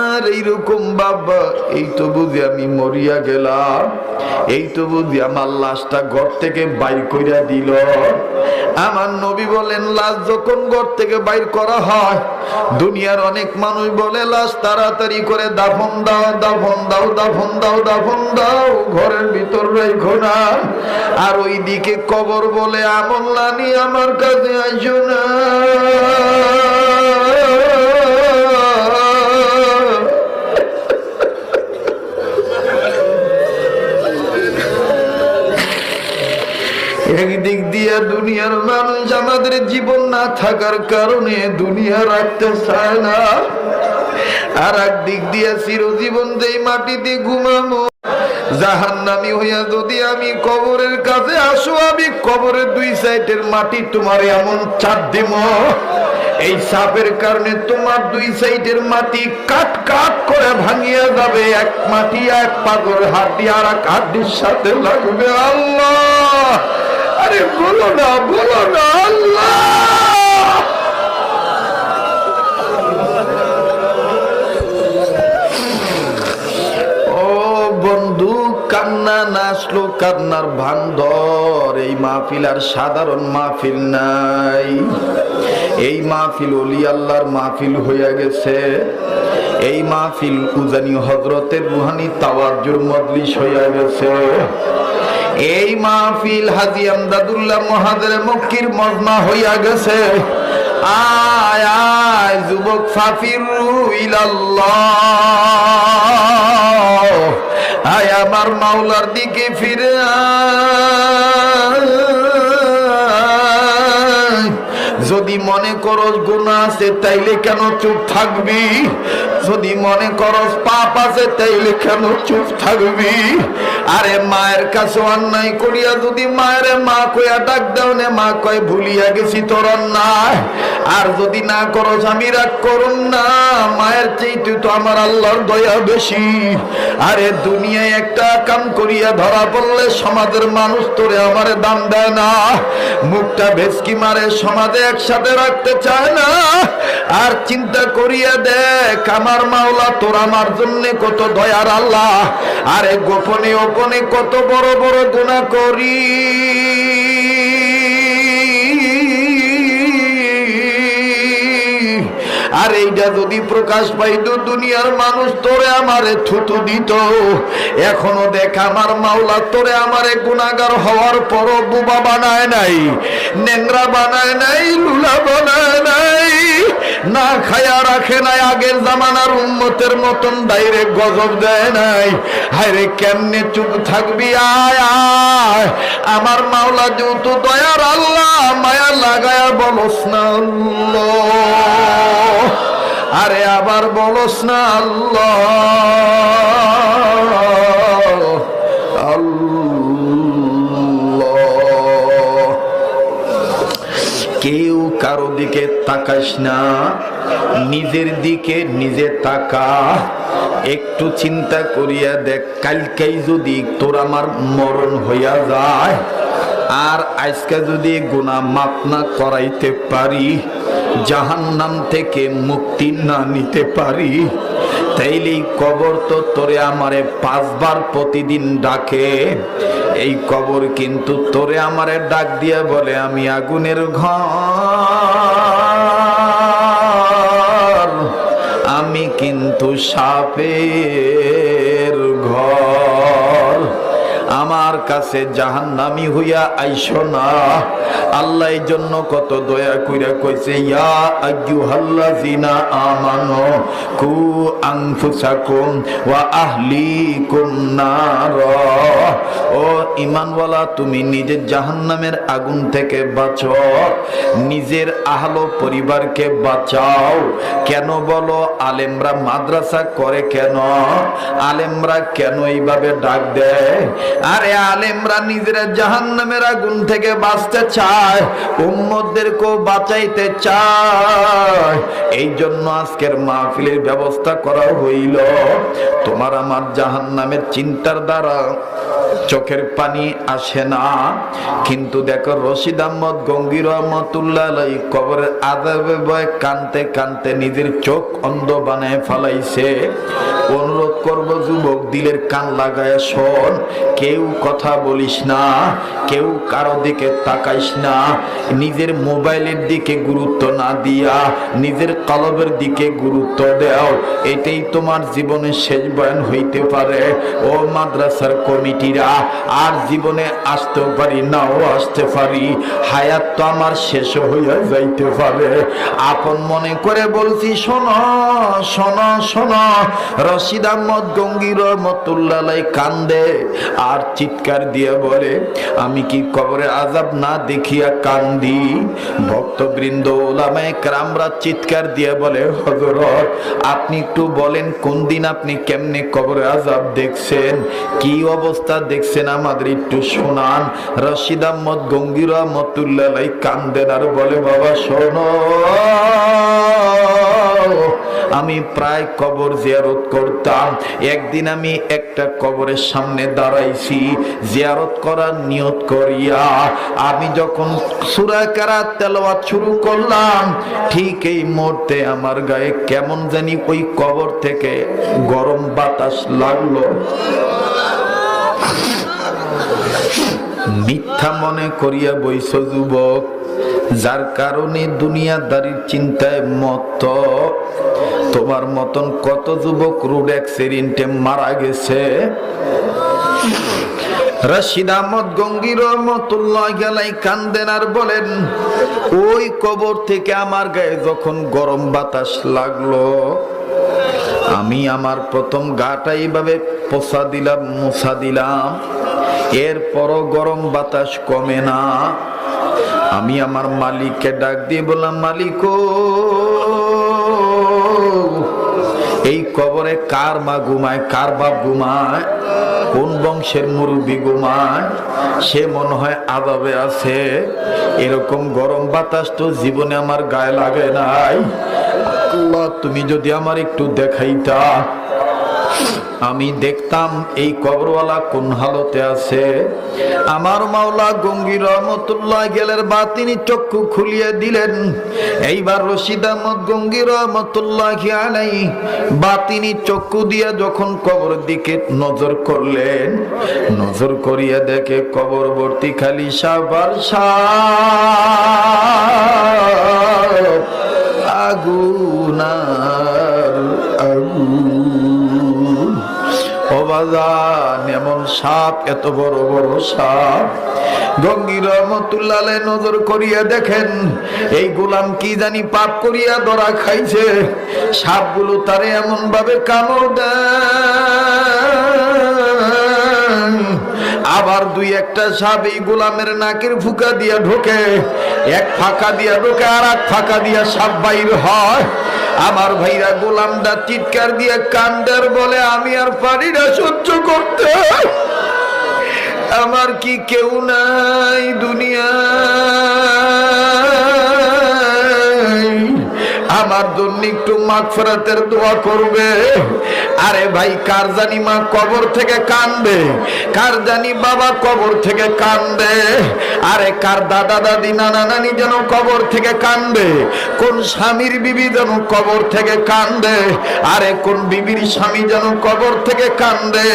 আর এইরকম বাবা, এই তো বুঝি আমি মরিয়া গেলাম, এই তো বুঝি আমার লাশটা ঘর থেকে বাইর কইরা দিল। আমার নবী বলেন, লাশ যখন ঘর থেকে বাইর করা হয়, দুনিয়ার অনেক মানুষ বলে লাশ তাড়াতাড়ি করে দাফন দাও, দাফন দাও, দাফন দাও, দাফন দাও, ঘরের ভিতর রাখো না। আর ওইদিকে কবর বলে, আমল নানি আমার কাছে আইসো না। দিক দিয়ে দুনিয়ার মানুষ আমাদের জীবন না থাকার কারণে দুনিয়া রাখতে চায় না, আর এক দিক দিয়ে চিরজীবন যেই মাটিতে ঘুমাবো জাহান্নামী হইয়া যদি আমি কবরের কাছে আসো, আমি কবরের দুই সাইডের মাটি তোমার এমন চাপ দিব, এই চাপের কারণে তোমার দুই সাইডের মাটি কাট কাট করে ভাঙিয়া যাবে, এক মাটি এক পাগল হাড্ডি আর এক হাড্ডির সাথে লাগবে। আল্লাহ, আরে বলো না আল্লাহ। বন্ধু, কান্না না আসলো কান্নার ভান ধর। এই মাহফিল আর সাধারণ মাহফিল নাই, এই মাহফিল ওলি আল্লাহর মাহফিল হইয়া গেছে। এই মাহফিল উজানি হযরতের রুহানি তাওয়াজ্জুর মজলিস হইয়া গেছে। এই মাহফিল হাজী আমদাদুল্লাহ মুহাজির মক্কির মজমা হইয়া গেছে। আয় আয় যুবক, ফাফিরু ইলাল্লাহ, আয় আমার মাওলার দিকে ফিরে আয়। যদি মনে করস গুনাহ আছে তাইলে কেন চুপ থাকবি? যদি মনে করস পাপ আছে তাইলে কেন চুপ থাকবি? আরে মায়ের কাছে অন্যায় করিয়া যদি মায়ের মা কইয়া ডাক দাও না, মা কয় ভুলিয়া গেছি তোর অন্যায়। আর যদি না করস আমি রাগ করুন না, মায়ের চাইতে তো আমার আল্লাহর দয়া বেশি। আরে দুনিয়ায় একটা কাম করিয়া ধরা পড়লে সমাজের মানুষ তোরে আমারে দাম দেয় না, মুখটা ভেসকি মারে, সমাজে একসাথে রাখতে চায় না। আর চিন্তা করিয়া দেখ আমার মাওলা তোর আমার জন্য কত দয়ার আল্লাহ। আরে গোপনে গোপনে কত বড় বড় গুনাহ করি, আর এইটা যদি প্রকাশ পাইতো দুনিয়ার মানুষ তোরে আমারে থুতু দিত। এখনো দেখ আমার মাওলা তোরে আমারে গুনাহগার হওয়ার পরও বুবা বানায় নাই, নেংরা বানায় নাই, লুলা বানায় নাই, না খায়া রাখে নাই, আগের জামানার উম্মতের মতন ডাইরেক্ট গজব দেয় নাই। হায়রে কেমনে চুপ থাকবি? আয় আয় আমার মাওলা যেহেতু দয়ার আল্লাহ, মায়া লাগায়া বলস না আল্লাহ, আরে আবার বলস না আল্লাহ আল্লাহ। কেউ কারো দিকে তাকাস না, নিজের দিকে নিজে তাকা। একটু চিন্তা করিয়া দেখ, কালকেই যদি তোর আমার মরণ হইয়া যায়, আর আজকে যদি গুনাহ মাফ না করাইতে পারি, জাহান্নাম থেকে মুক্তি না নিতে পারি, তাইলে কবর তো তোরে আমারে 5 বার প্রতিদিন ডাকে। এই কবর কিন্তু তোরে আমারে ডাক দিয়া বলে আমি আগুনের ঘর, আমি কিন্তু সাপের ঘর, আমার কাছে জাহান্নামী হইয়া আইসো না। আল্লাহ এই জন্য কত দয়া কইরা কইছে, ইয়া আইয়ুহাল্লাযিনা আমানু কু আনফুসাকুম ওয়া আহলিকুম নার। ও ঈমানওয়ালা, তুমি নিজের জাহান্নামের আগুন থেকে বাঁচো, নিজের আহলো পরিবারকে বাঁচাও। কেন বলো? আলেমরা মাদ্রাসা করে কেন? আলেমরা কেন এইভাবে ডাক দেয়? আরে আলেমরা নিজেরা জাহান্নামের আগুন থেকে বাঁচতে চায়, উম্মতদেরকেও বাঁচাইতে চায়। এই জন্য আজকের মাহফিলের ব্যবস্থা করা হইল। তোমার আমার জাহান্নামের চিন্তার দ্বারা চোখের পানি আসে না, কিন্তু দেখো রশিদ আহমদ গঙ্গী রহমতুল্লাহ আলাইহি কবরের আযাবে ভয়ে কানতে কানতে নিজের চোখ অন্ধ বানায় ফেলাইছে। অনুরোধ করব যুবক, দিলের কান লাগায় শোন, কেউ কথা বলিস না, কেউ কারো দিকে তাকাইস না, নিজের মোবাইলের দিকে গুরুত্ব না দিয়া নিজের কলবের দিকে গুরুত্ব দাও। এটাই তোমার জীবনের শেষ বয়ান হইতে পারে। ও মাদ্রাসার কমিটিরা, আর জীবনে আসতেও পারি নাও আসতে পারি, হায়াত তো আমার শেষ হইয়া যাইতে পারে। আপন মনে করে বলছি, শোনো শোনো শোনো। রশিদ আহমদ গঙ্গী রহমতুল্লাহ আলাইহি কান্দে আর চিৎকার চিৎকার দিয়ে বলে, আমি কি কবরে আযাব না দেখিয়া কান্দি? ভক্তবৃন্দ ওলামায়ে কেরামরা চিৎকার দিয়ে বলে, হযরত আপনি একটু বলেন কোন দিন আপনি কেমনে কবরে আযাব দেখছেন, কি অবস্থা দেখছেন, আমাদের একটু শোনান। রশিদ আহমদ গঙ্গী রাহমাতুল্লাহ আলাইহি কান্দেন আর বলে, বাবা শোনো, আমি প্রায় কবর জিয়ারত করতাম। একদিন আমি একটা কবরের সামনে দাঁড়াইছি জিয়ারত করার নিয়ত করিয়া। আমি যখন সূরা কারাত তেলাওয়াত শুরু করলাম, ঠিক এই মুহূর্তে আমার গায়ে কেমন জানি ওই কবর থেকে গরম বাতাস লাগলো। মিথ্যা মনে করিয়া বইছ যুবক, যার কারণে দুনিয়াদারির চিন্তায় মত্ত। তোমার মতন কত যুবক রোড অ্যাক্সিডেন্টে মারা গেছে। রশিদ আহমদ গঙ্গী রাহমাতুল্লাহি আলাইহি কান্দেন আর বলেন, ওই কবর থেকে আমার গায়ে যখন গরম বাতাস লাগলো, আমি আমার প্রথম গাটা এইভাবে পোছা দিলাম, মুছা দিলাম, এরপরও গরম বাতাস কমে না। আমি আমার মালিককে ডাক দিয়ে বললাম, মালিক এই কবরে কার মা ঘুমায়, কার বাপ ঘুমায়, কোন বংশের মুরব্বী ঘুমায়, সে মনে হয় আযাবে আছে। এরকম গরম বাতাস তো জীবনে আমার গায়ে লাগে নাই। আল্লাহ তুমি যদি আমার একটু দেখাইতা, আমি দেখতাম এই কবরওয়ালা কোন হালতে আছে। আমার মাওলা গঙ্গী রাহমাতুল্লাহি আলাইহির বাতিনি চক্ষু খুলিয়ে দিলেন। এইবার রশিদ আহমদ গঙ্গী রাহমাতুল্লাহি আলাইহি বাতিনি চক্ষু দিয়া যখন কবরের দিকে নজর করলেন, নজর করিয়া দেখে কবর ভর্তি খালি সাপ আর সাপ, আগুন আর আগুন। অবাজান এমন সাপ, এত বড় বড় সাপ। গঙ্গী রাহমাতুল্লাহ আলাইহি নজর করিয়া দেখেন এই গোলাম কি জানি পাপ করিয়া ধরা খাইছে। সাপগুলো তারে এমন ভাবে কামড় দেয়, আবার দুই একটা সাপ এই গোলামের নাকের ফুকা দিয়া ঢোকে, এক ফাঁকা দিয়া ঢোকে আর এক ফাঁকা দিয়া সাপ বাইর হয়। আমার ভাইরা গোলামটা চিৎকার দিয়ে কান্দার বলে, আমি আর পারি না সহ্য করতে, আমার কি কেউ নাই দুনিয়ায়, আমার জন্য একটু মাগফিরাতের দোয়া করবে। আরে ভাই, কার জানি মা কবর থেকে কান্দে, কার জানি বাবা কবর থেকে কান্দে, আরে কার দাদা দাদি নানা নানি যেন কবর থেকে কান্দে, কোন স্বামীর বিবি যেন কবর থেকে কান্দে, আরে কোন বিবির স্বামী যেন কবর থেকে কান্দে।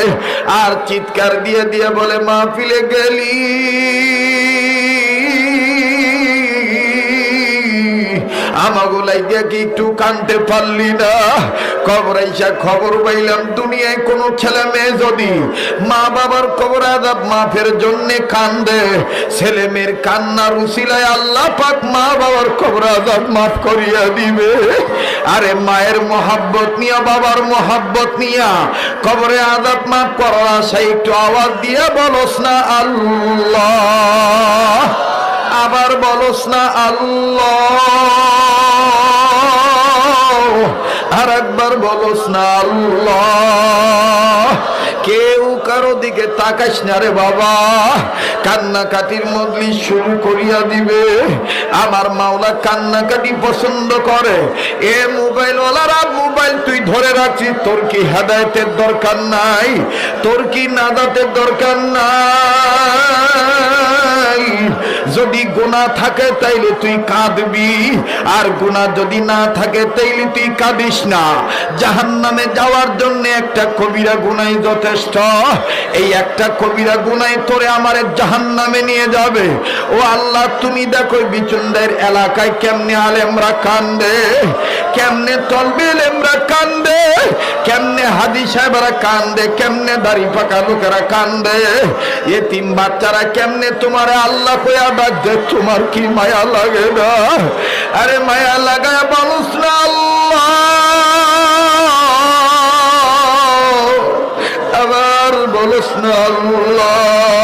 আর চিৎকার দিয়ে দিয়ে বলে, মাহফিলে গেলি আমাগুলাই দেখি একটু কানতে পারলি না? কবর আইসা খবর পাইলাম দুনিয়ায় কোন ছেলে মেয়ে যদি মা বাবার কবর আযাব মাফের জন্য কান্দে, ছেলে মেয়ের কান্নার উসিলায় আল্লাহ পাক মা বাবার কবর আযাব মাফ করিয়া দিবে। আরে মায়ের মহাব্বত নিয়া, বাবার মহাব্বত নিয়া কবরে আযাব মাফ করার আশায় একটু আওয়াজ দিয়া বলস না আল্লাহ, আবার বলস না আল্লাহ, আর একবার বলস না আল্লাহ। কেউ কারো দিকে তাকাস না রে বাবা, কান্নাকাটির মজলিস শুরু করিয়া দিবে। আমার মাওলা কান্নাকাটি পছন্দ করে। এ মোবাইল ওয়ালারা, মোবাইল তুই ধরে রাখছিস, তোর কি হেদায়েতের দরকার নাই? তোর কি নাজাতের দরকার নাই? যদি গুনাহ থাকে তাইলে তুই কাঁদবি, আর গুনাহ যদি না থাকে তাইলে তুই কাঁদিস না। জাহান্নামে যাওয়ার জন্য একটা কবিরা গুনাহ যথেষ্ট। এই একটা কবিরা গুনাহ তোরে আমারে জাহান্নামে নিয়ে যাবে। ও আল্লাহ, তুমি দেখো বিচুন্দের এলাকায় কেমনে আলেমরা কান্দে, কেমনে তলবে আলেমরা কান্দে, কেমনে হাদি সাহেবরা কান্দে, কেমনে দাড়ি পাকা লোকেরা কান্দে, এতিম বাচ্চারা কেমনে তোমার আল্লাহ কইয়া ডাকছে। তোমার কি মায়া লাগে না? আরে মায়া লাগায় বলস না আল্লাহ, আবার বলস না আল্লাহ।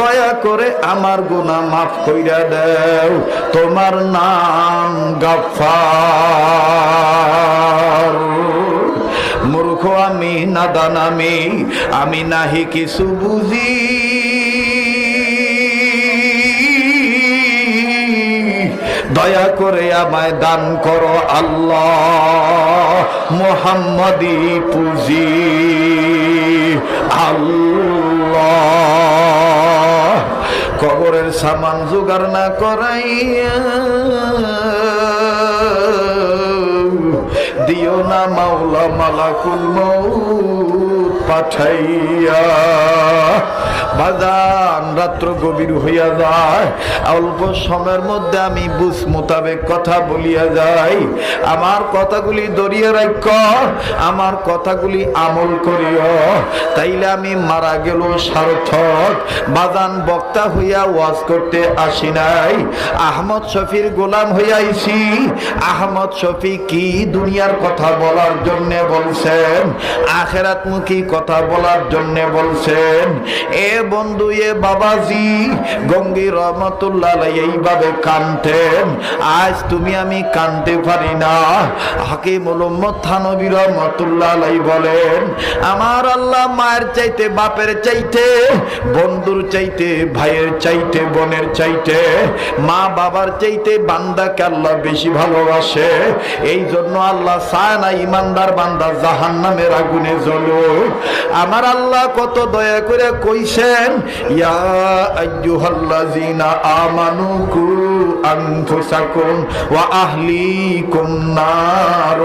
দয়া করে আমার গুনাহ মাফ কইরা দাও, তোমার নাম গাফফার। মূর্খ আমি, নাদান আমি নাহি কিছু বুঝি, দয়া করে আমায় দান করো আল্লাহ, মুহাম্মাদি পুঁজি আল্লাহ। কবরের সামান জোগাড় না করাইয়া দিও না মাওলা মালাকুল মউত পাঠাইয়া। বাজান রাত্র গভীর হইয়া যায়, অল্প সময়ের মধ্যে আমি বুঝ মোতাবেক কথা বলিয়া যাই। আমার কথাগুলি ধরিয়া রাখ, আমার কথাগুলি আমল করিও, তাইলে আমি মারা গেল সার্থক। বাজান বক্তা হইয়া ওয়াজ করতে আসি নাই, আহমদ শফির গোলাম হইয়াইছি। আহমদ শফি কি দুনিয়ার কথা বলার জন্য বলছেন, আখিরাতমুখী কথা বলার জন্য বলছেন। এ বন্ধু, এ বাবাজি গঙ্গি রহমতুল্লাহ এইভাবে কানতেন, আজ তুমি আমি কানতে পারি না। হাকিমুল উম্মত থানভী রহমতুল্লাহ বলেন, আমার আল্লাহ মায়ের চাইতে, বাপের চাইতে, বন্ধুর চাইতে, ভাইয়ের চাইতে, বোনের চাইতে, মা বাবার চাইতে বান্দাকে আল্লাহ বেশি ভালোবাসে। এই জন্য আল্লাহ চায় না ইমানদার বান্দা জাহান্নামের আগুনে জ্বলুক। আমার আল্লাহ কত দয়া করে কইছেন, ইয়া আইয়ুহাল্লাযীনা আমানু কু আনফুসাকুম ওয়া আহলিকুম নার।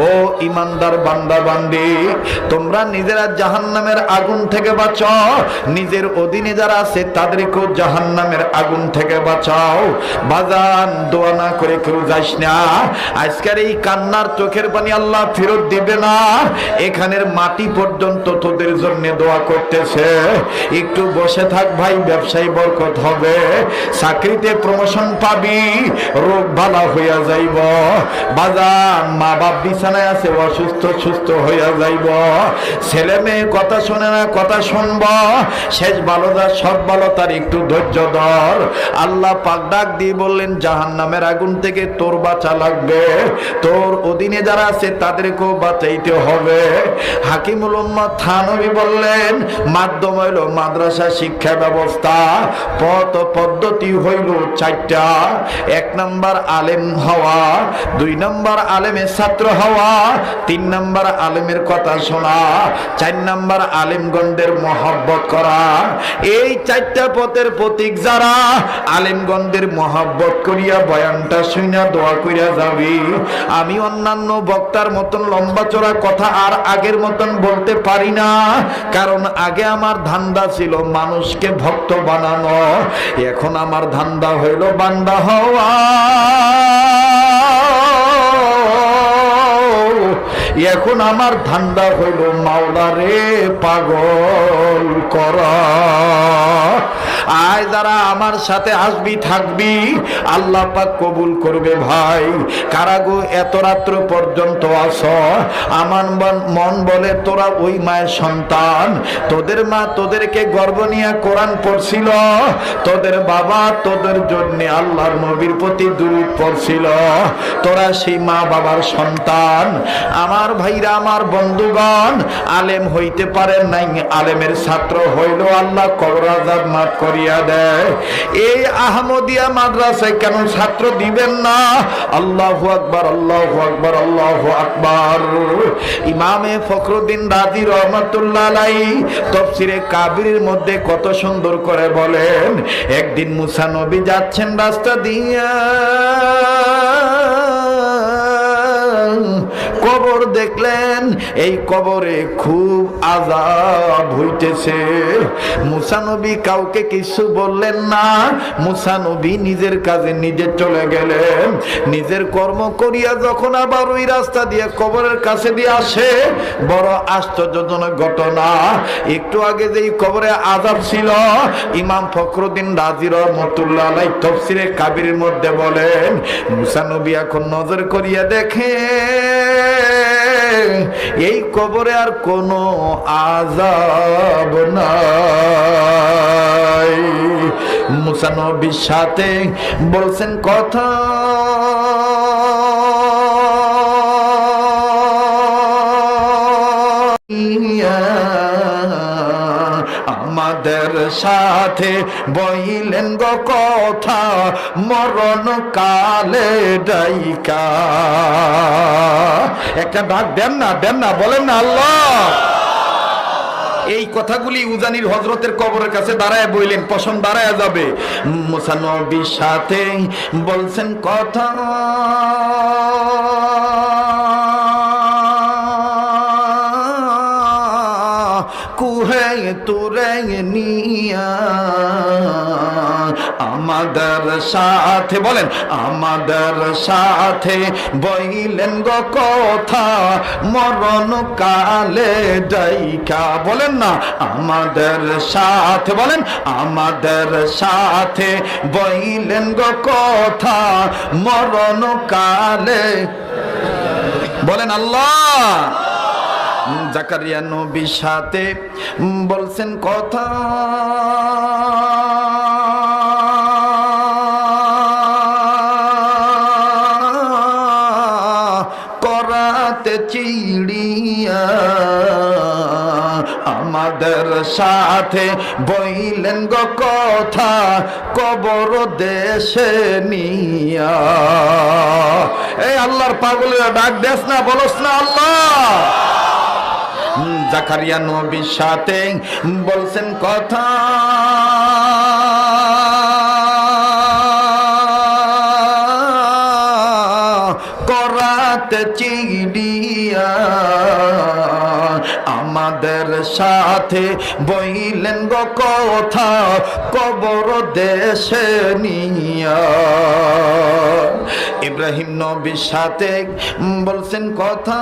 ও ইমানদার বান্দা বান্দি, তোমরা নিজেরা জাহান্নামের আগুন থেকে বাঁচাও, নিজের অধীনে যারা আছে তাদেরকেও জাহান্নামের আগুন থেকে বাঁচাও। বাজান দোয়া না করে কেউ যাস না। আজকের এই কান্নার চোখের পানি আল্লাহ ফেরত দিবে না। এখানের মাটি পর্যন্ত তোদের জন্য দোয়া করতেছে। একটু বসে থাক ভাই, ব্যবসায় বরকত হবে, চাকরিতে প্রমোশন পাবি, রোগ ভালো হইয়া যাইব। বাজান মা বাপ বিছানায় আছে, অসুস্থ সুস্থ হইয়া যাইব। ছেলে মেয়ে কথা শোনে না, কথা শুনব। শেষ ভালো যা সব ভালো, তার একটু ধৈর্য ধর। আল্লাহ পাক ডাক দিয়ে বললেন, জাহান্নামের আগুন থেকে তোর বাঁচা লাগবে, তোর অধীনে যারা আছে তাদেরকেও বাঁচাইতে হবে। হাকিমুল উম্মত থানভী বললেন, মাধ্যম হইল মাদ্রাসা শিক্ষা ব্যবস্থা, পথ পদ্ধতি হইল চারটা। 1 নাম্বার আলেম হওয়া, 2 নাম্বার আলেমের ছাত্র হওয়া, 3 নাম্বার আলেমের কথা শোনা, 4 নাম্বার আলেমগণদের মহব্বত করা। এই 4টা পথের প্রতীক যারা আলেমগণদের মহব্বত করিয়া বয়ানটা শুনা দোয়া করিয়া যাবি। আমি অন্যান্য বক্তার মতন লম্বা চড়া কথা আর আগের মতন বলতে পারি না, কারণ আগে আমার ধান্দা ছিল মানুষকে ভক্ত বানানো, এখন আমার ধান্দা হইল বান্দা হওয়া। এখন আমার ধান্দা হইল মাওলারে পাগল করা। আয় যারা আমার সাথে আসবি থাকবি, আল্লাহ পাক কবুল করবে ভাই। কারাগো এত রাত্র পর্যন্ত আসো, আমার মন বলে তোরা ওই মায়ের সন্তান, তোদের মা তোদেরকে গর্ব নিয়ে কোরআন পড়ছিল, তোদের বাবা তোদের জন্য আল্লাহর নবীর প্রতি দুরূদ পড়ছিল, তোরা সেই মা বাবার সন্তান। আমার ভাইরা, আমার বন্ধুগণ, আলেম হইতে পারেন নাই, আলেমের ছাত্র হইল আল্লাহ কবর আযাব মাফ করিয়া দেয়। এই আহমদিয়া মাদ্রাসায় কেন ছাত্র দিবেন না? আল্লাহু আকবার, আল্লাহু আকবার, আল্লাহু আকবার। ইমামে ফখরুদ্দিন রাজি রহমাতুল্লাহ আলাইহি তাফসীরে কাবিরের মধ্যে কত সুন্দর করে বলেন, একদিন মুসা নবী যাচ্ছেন রাস্তা দিয়া, কবর দেখলেন, এই কবরে খুব আযাব হইতেছে। মুসা নবী কাউকে কিছু বললেন না, মুসা নবী নিজের কাজে নিজে চলে গেলেন। নিজের কর্ম করিয়া যখন আবার ওই রাস্তা দিয়ে কবরের কাছে দিয়ে আসে, বড় আশ্চর্যজনক ঘটনা। একটু আগে যেই কবরে আযাব ছিল, ইমাম ফখরুদ্দিন রাজি রহমাতুল্লাহ আলাইহি তাফসীরে কাবিরের মধ্যে বলেন, মুসা নবী এখন নজর করিয়া দেখে এই কবরে আর কোনো আযাব নাই। মুসা নবীর সাথে বলছেন কথা, আমাদের সাথে বইলেন গো কথা মরণ কালে ডাইকা। একটা ডাক দেন না, দেন না, বলেন না আল্লাহ। এই কথাগুলি উজানির হযরতের কবরের কাছে দাঁড়ায় বইলেন, পশম দাঁড়ায় যাবে। মুসা নবীর সাথে বলছেন কথা, কুহে তুরে নিয়া আমাদের সাথে, বলেন আমাদের সাথে বইলেন গো কথা মরণ কালে ডাইকা। বলেন না আমাদের সাথে, বলেন আমাদের সাথে বইলেন গো কথা মরণ কালে, বলেন আল্লাহ। জাকারিয়া নবীর সাথে বলছেন কথা, করাতে চিড়িয়া আমাদের সাথে বইলেন গো কথা কবর দেশে নিয়া। এই আল্লাহর পাগলেরা ডাক দেস না, বলস না আল্লাহ। জাকারিয়া নবীর সাথে বলছেন কথা, করাতে চিড়িয়া আমাদের সাথে বইলেন গো কথা কবর দেশে নিয়া। ইব্রাহিম নবীর সাথে বলছেন কথা,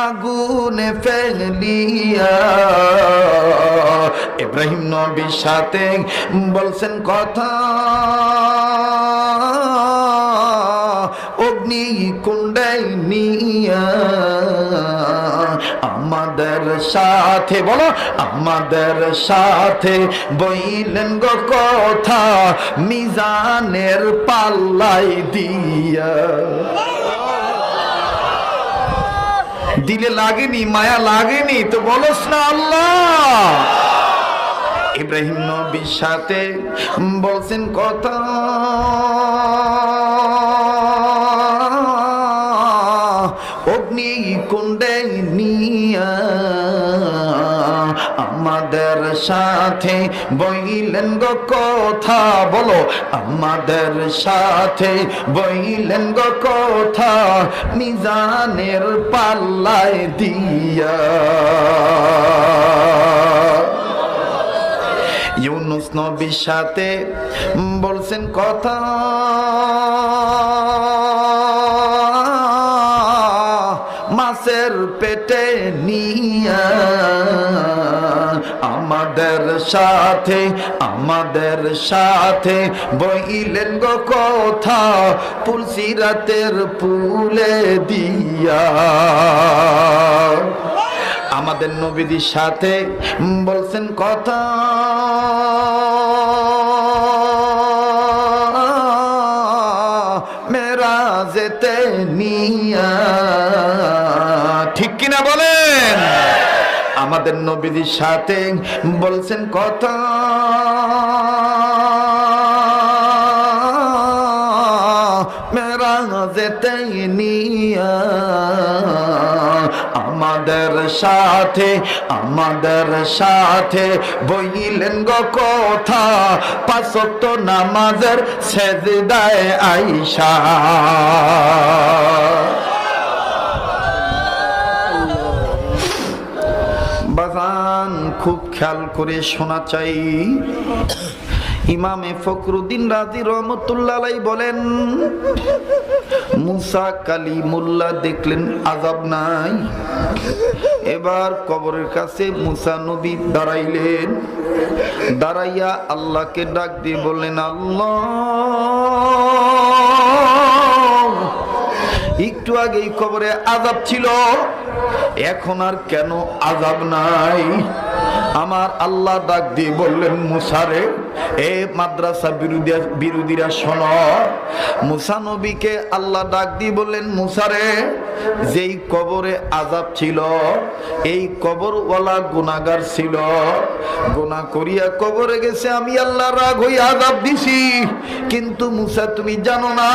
আগুনে ফেলিয়া। ইব্রাহিম নবীর সাথে বলছেন কথা, অগ্নি কুণ্ডে নিয়া আমাদের সাথে, বলো আমাদের সাথে বইলেন গো কথা মিজানের পাল্লাই দিয়া। দিলে লাগেনি, মায়া লাগেনি তো বলস না আল্লাহ। ইব্রাহিম নবীর সাথে বলছেন কথা, অগ্নি কুণ্ডে নিয়া আমাদের সাথে বইলেন গো কথা, বলো আমাদের সাথে বইলেন গো কথা মিজানের পাল্লায় দিয়া। ইউনুস নবীর সাথে বলছেন কথা, মাছের পেটে নিয়া আমাদের সাথে বইলেন গো কথা পুলসিরাতের পুলে দিয়া। আমাদের নবীর সাথে বলছেন কথা, মেরাজেতে নিয়া। ঠিক কিনা বলেন? আমাদের নবীর সাথে বলছেন কথা, মেরাজেতে নিয়া আমাদের সাথে বইলেন গো কথা পাঁচ ওয়াক্ত নামাজের সেজদায় আইসা। বাজান খুব খেয়াল করে শোনা চাই। ইমামে ফখরুদ্দিন রাজি রহমতুল্লাহ আলাইহি বলেন, মুসা কালিমুল্লাহ দেখলেন আযাব নাই। এবার কবরের কাছে মুসা নবী দাঁড়াইলেন। দাঁড়াইয়া আল্লাহকে ডাক দিয়ে বললেন, আল্লাহ, একটু আগেই কবরে আযাব ছিল, এখন আর কেন আযাব নাই? আমার আল্লাহ ডাক দিয়ে বললেন, মুসা রে, এ মাদ্রাসা বিরোধীরা শোনো। মুসা নবীকে আল্লাহ ডাক দিয়ে বললেন, মুসা রে, যেই কবরে আযাব ছিল, এই কবরওয়ালা গুনাহগার ছিল, গুনাহ করিয়া কবরে গেছে, আমি আল্লাহ রাগ হইয়া আযাব দিছি। কিন্তু মুসা, তুমি জানো না,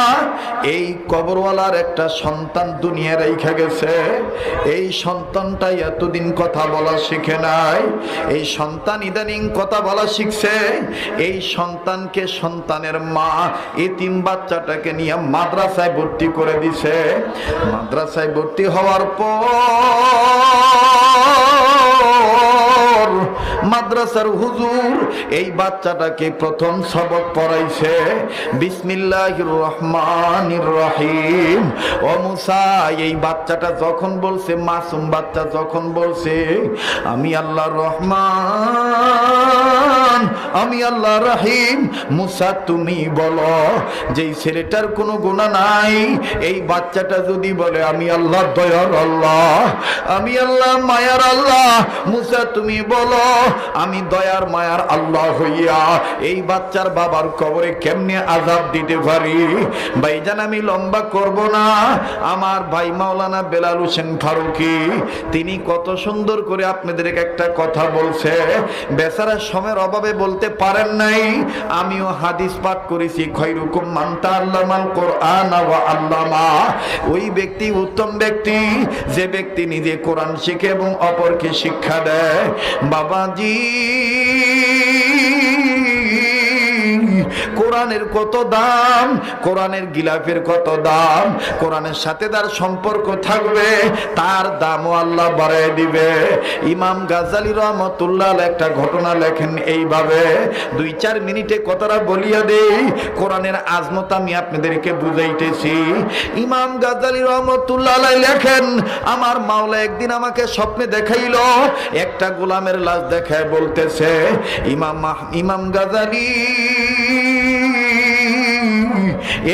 এই কবরওয়ালার একটা সন্তান দুনিয়া রাইখা গেছে। এই সন্তানটা এতদিন কথা বলা শিখে নাই, এই সন্তান ইদানিং কথা বলা শিখছে। এই সন্তানকে সন্তানের মা এতিম বাচ্চাটাকে নিয়ে মাদ্রাসায় ভর্তি করে দিছে। মাদ্রাসায় ভর্তি হওয়ার পর মাদ্রাসার হুজুর এই বাচ্চাটাকে প্রথম সবক পড়াইছে, বিসমিল্লাহির রহমানির রহিম। ও মুসা, এই বাচ্চাটা যখন বলছে, মাসুম বাচ্চা যখন বলছে, আমি আল্লাহ রহমান, আমি আল্লাহ রহিম, মুসা তুমি বলো, যেই ছেলেটার কোনো গুনাহ নাই, এই বাচ্চাটা যদি বলে আমি আল্লাহ দয়ার আল্লাহ, আমি আল্লাহ মায়ার আল্লাহ, মুসা তুমি বলো, আমি দয়ার মায়ার আল্লাহ হইয়া এই বাচ্চার বাবার কবরে কেমনে আযাব দিতে পারি? ভাইজান, আমি লম্বা করব না। আমার ভাই মাওলানা বেলাল হোসেন ফারুকি, তিনি কত সুন্দর করে আপনাদেরকে একটা কথা বলছে, বেচারা সময়ের অভাবে বলতে পারেন নাই। আমিও হাদিস পাঠ করেছি, খৈরুকুম মান তাআল্লামাল কুরআন ওয়া আল্লামা। ওই ব্যক্তি উত্তম ব্যক্তি যে ব্যক্তি নিজে কোরআন শিখে এবং অপরকে শিক্ষা দেয়। বাবাজি, কোরআনের কত দাম, কোরআনের গিলাফের কত দাম, কোরআনের সাথে তার সম্পর্ক থাকবে, তার দামও আল্লাহ বাড়ায় দিবে। ইমাম গাজ্জালী রহমাতুল্লাহ একটা ঘটনা লেখেন এইভাবে, 2-4 মিনিটে কথাটা বলিয়া দেই, কোরআনের আজমত আমি আপনাদেরকে বুঝাইতেছি। ইমাম গাজ্জালী রহমাতুল্লাহ লেখেন, আমার মাওলা একদিন আমাকে স্বপ্নে দেখাইল, একটা গোলামের লাশ দেখায় বলতেছে, ইমাম গাজ্জালী,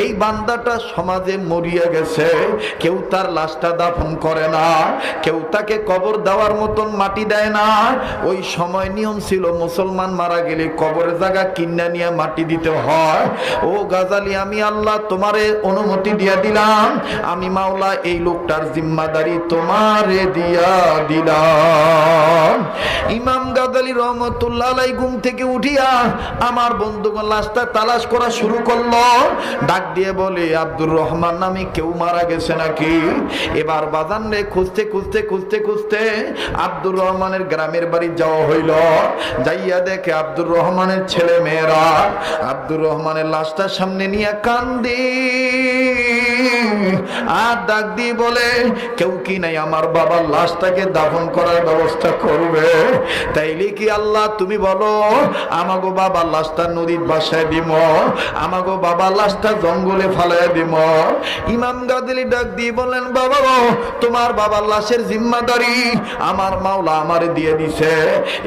এই বান্দাটা সমাজে মরিয়া গেছে, কেউ তার লাশটা দাফন করে না, কেউ তাকে কবর দেওয়ার মতন মাটি দেয় না। ওই সময় নিয়ম ছিল, মুসলমান মারা গেলে কবরের জায়গা কিনা নিয়ে মাটি দিতে হয়। ও গাজালি, আমি আল্লাহ তোমারে অনুমতি দিয়া দিলাম, আমি মাওলা এই লোকটার জিম্মাদারি তোমারে দিয়া দিলাম। ইমাম গাজালি রহমতুল্লাহ আলাইহি ঘুম থেকে উঠিয়া আমার বন্ধুগণ লাশটা তালাশ করা শুরু করলো। ডাক দিয়ে বলে, আব্দুর রহমান নামে কেউ মারা গেছে নাকি? এবার বাজান রে খুঁজতে খুঁজতে খুঁজতে খুঁজতে আব্দুর রহমানের গ্রামের বাড়ি যাওয়া হইল। যাইয়া দেখে আব্দুর রহমানের ছেলে মেয়েরা আব্দুর রহমানের লাশটা সামনে নিয়ে কান্দে আর ডাক দিয়ে বলে, কেউ কি নাই আমার বাবার লাশটাকে দাফন করার ব্যবস্থা করবে? তাইলে কি আল্লাহ তুমি বলো, আমাগো বাবার লাশটা নদীর বাসায় দিব, আমাগো বাবার লাশটা জঙ্গলে ফালাইয়া দিব। ইমাম গাজী ডাক দিয়ে বলেন, বাবা গো, তোমার বাবার লাশের জিম্মাদারি আমার মাওলা আমারে দিয়ে দিছে,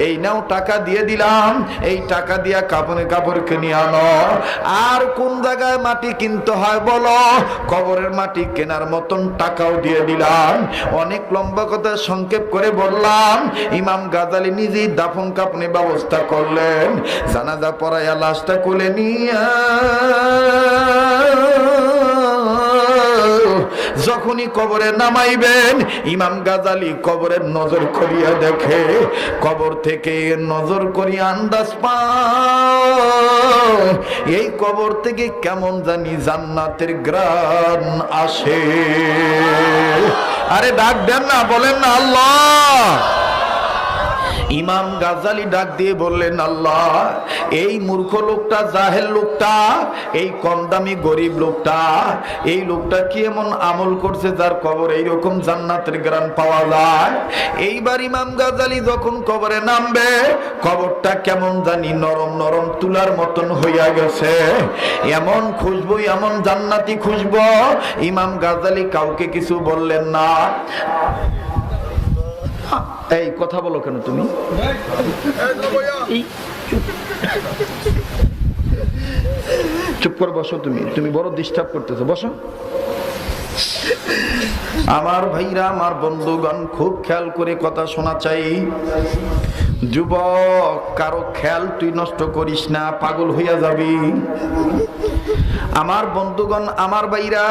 এই নাও টাকা দিয়ে দিলাম, এই টাকা দিয়া কাপড় কিনে আনো। আর কোন জায়গায় মাটি কিনতে হয় বলো, কবরের মাটি কেনার মতন টাকাও দিয়ে দিলাম। অনেক লম্বা কথা সংক্ষেপ করে বললাম, ইমাম গাজ্জালী নিজেই দাফন কাফনের ব্যবস্থা করলেন। জানাজা পড়াইয়া লাশটা কোলে নিয়া যখনই কবরে নামাইবেন, ইমাম গাজ্জালী কবরের নজর করিয়া দেখে, কবর থেকে নজর করিয়া আন্দাজ পায় এই কবর থেকে কেমন জানি জান্নাতের ঘ্রাণ আসে। আরে ডাক দেন না, বলেন না আল্লাহ। ইমাম গাজ্জালী ডাক দিয়ে বললেন, আল্লাহ, এই মূর্খ লোকটা, জাহেল লোকটা, এই কম দামি গরিব লোকটা, এই লোকটা কি এমন আমল করছে যার কবর এইরকম জান্নাতের ঘ্রাণ পাওয়া যায়? এইবার ইমাম গাজ্জালী যখন কবরে নামবে, কবরটা কেমন জানি নরম নরম তুলার মতন হইয়া গেছে। এমন খুশবু, এমন জান্নাতি খুশবু। ইমাম গাজ্জালী কাউকে কিছু বললেন না। এই কথা বলো কেন তুমি? চুপ করে বসো। তুমি বড় ডিস্টার্ব করতেছো, বসো। আমার ভাইরা, আমার বন্ধুগণ, খুব খেয়াল করে কথা শোনা চাই। যুবক, কারো খেয়াল তুই নষ্ট করিস না, পাগল হইয়া যাবি। আমার বন্ধুগণ, আমার ভাইরা,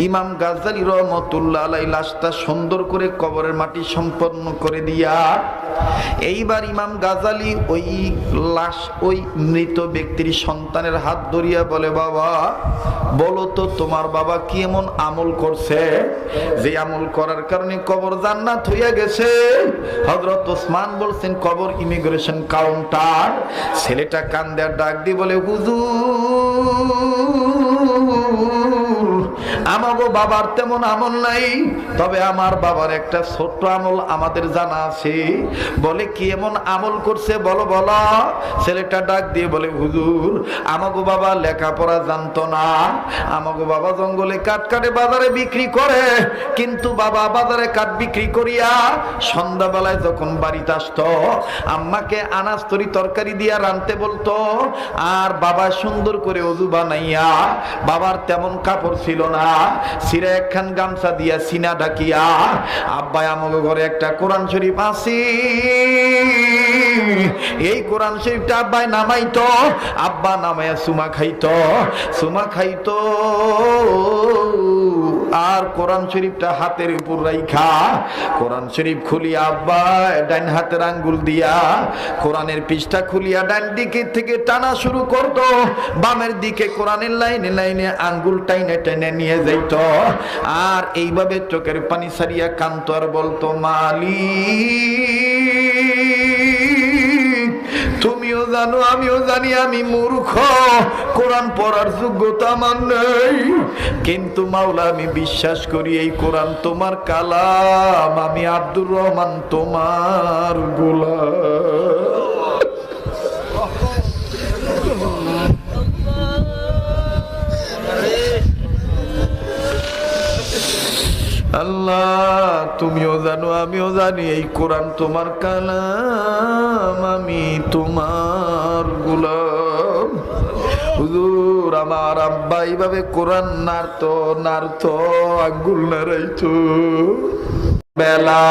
ইমাম গাজ্জালী রহমাতুল্লাহ আলাইহি লাশটা সুন্দর করে কবরের মাটি সম্পন্ন করে দিয়া এইবার ইমাম গাজ্জালী ওই লাশ, ওই মৃত ব্যক্তির সন্তানের হাত ধরিয়া বলে, বাবা বলো তো তোমার বাবা কি এমন আমল করছে যে আমল করার কারণে কবর জান্নাত হইয়া গেছে? হযরত ওসমান বলছেন, কবর ইমিগ্রেশন কাউন্টার। ছেলেটা কান্দে আর ডাক দিয়ে বলে, হুজুর আমাগো বাবার তেমন আমল নাই, তবে আমার বাবার একটা ছোট্ট আমল আমাদের জানা আছে। বলে, কি এমন আমল করছে বলো বলো। ছেলেটা ডাক দিয়ে বলে, হুজুর আমাগো বাবা লেখাপড়া জানতো না, আমাগো বাবা জঙ্গলে কাঠ কাটে বাজারে বিক্রি করে, কিন্তু বাবা বাজারে কাঠ বিক্রি করিয়া সন্ধ্যাবেলায় যখন বাড়িতে আসতো আম্মাকে আনাজ তরি তরকারি দিয়া রানতে বলতো, আর বাবা সুন্দর করে ওযু বানাইয়া, বাবার তেমন কাপড় ছিল না, সিরা একখান গামছা দিয়া সিনা ঢাকিয়া, আব্বা আমাকে ঘরে একটা কোরআন শরীফ আছে, এই কোরআন শরীফটা আব্বাই নামাইতো, আব্বা নামাইয়া সুমা খাইতো আর কোরআন শরীফটা হাতের উপর রাইখা কোরআন শরীফ খুলিয়া আব্বা ডাইন হাতের আঙ্গুল দিয়া কোরআনের পৃষ্ঠা খুলিয়া ডান দিকে থেকে টানা শুরু করতো, বামের দিকে কোরআনের লাইনে লাইনে আঙ্গুল টাইনে টেনে নিয়ে যাইত, আর এইভাবে চোখের পানি সারিয়া কাঁদতো আর বলতো, মালিক তুমিও জানো আমিও জানি আমি মূর্খ, কোরআন পড়ার যোগ্যতা আমার নেই, কিন্তু মাওলা আমি বিশ্বাস করি এই কোরআন তোমার কালাম, আমি আব্দুর রহমান তোমার গোলাম। আল্লাহ তুমিও জানো আমিও জানি এই কোরআন তোমার কালাম, আমি তোমার গোলাম। হুজুর আমার আব্বা এইভাবে কোরআন নাড়তো আঙ্গুল নাড়াইতো। বেলা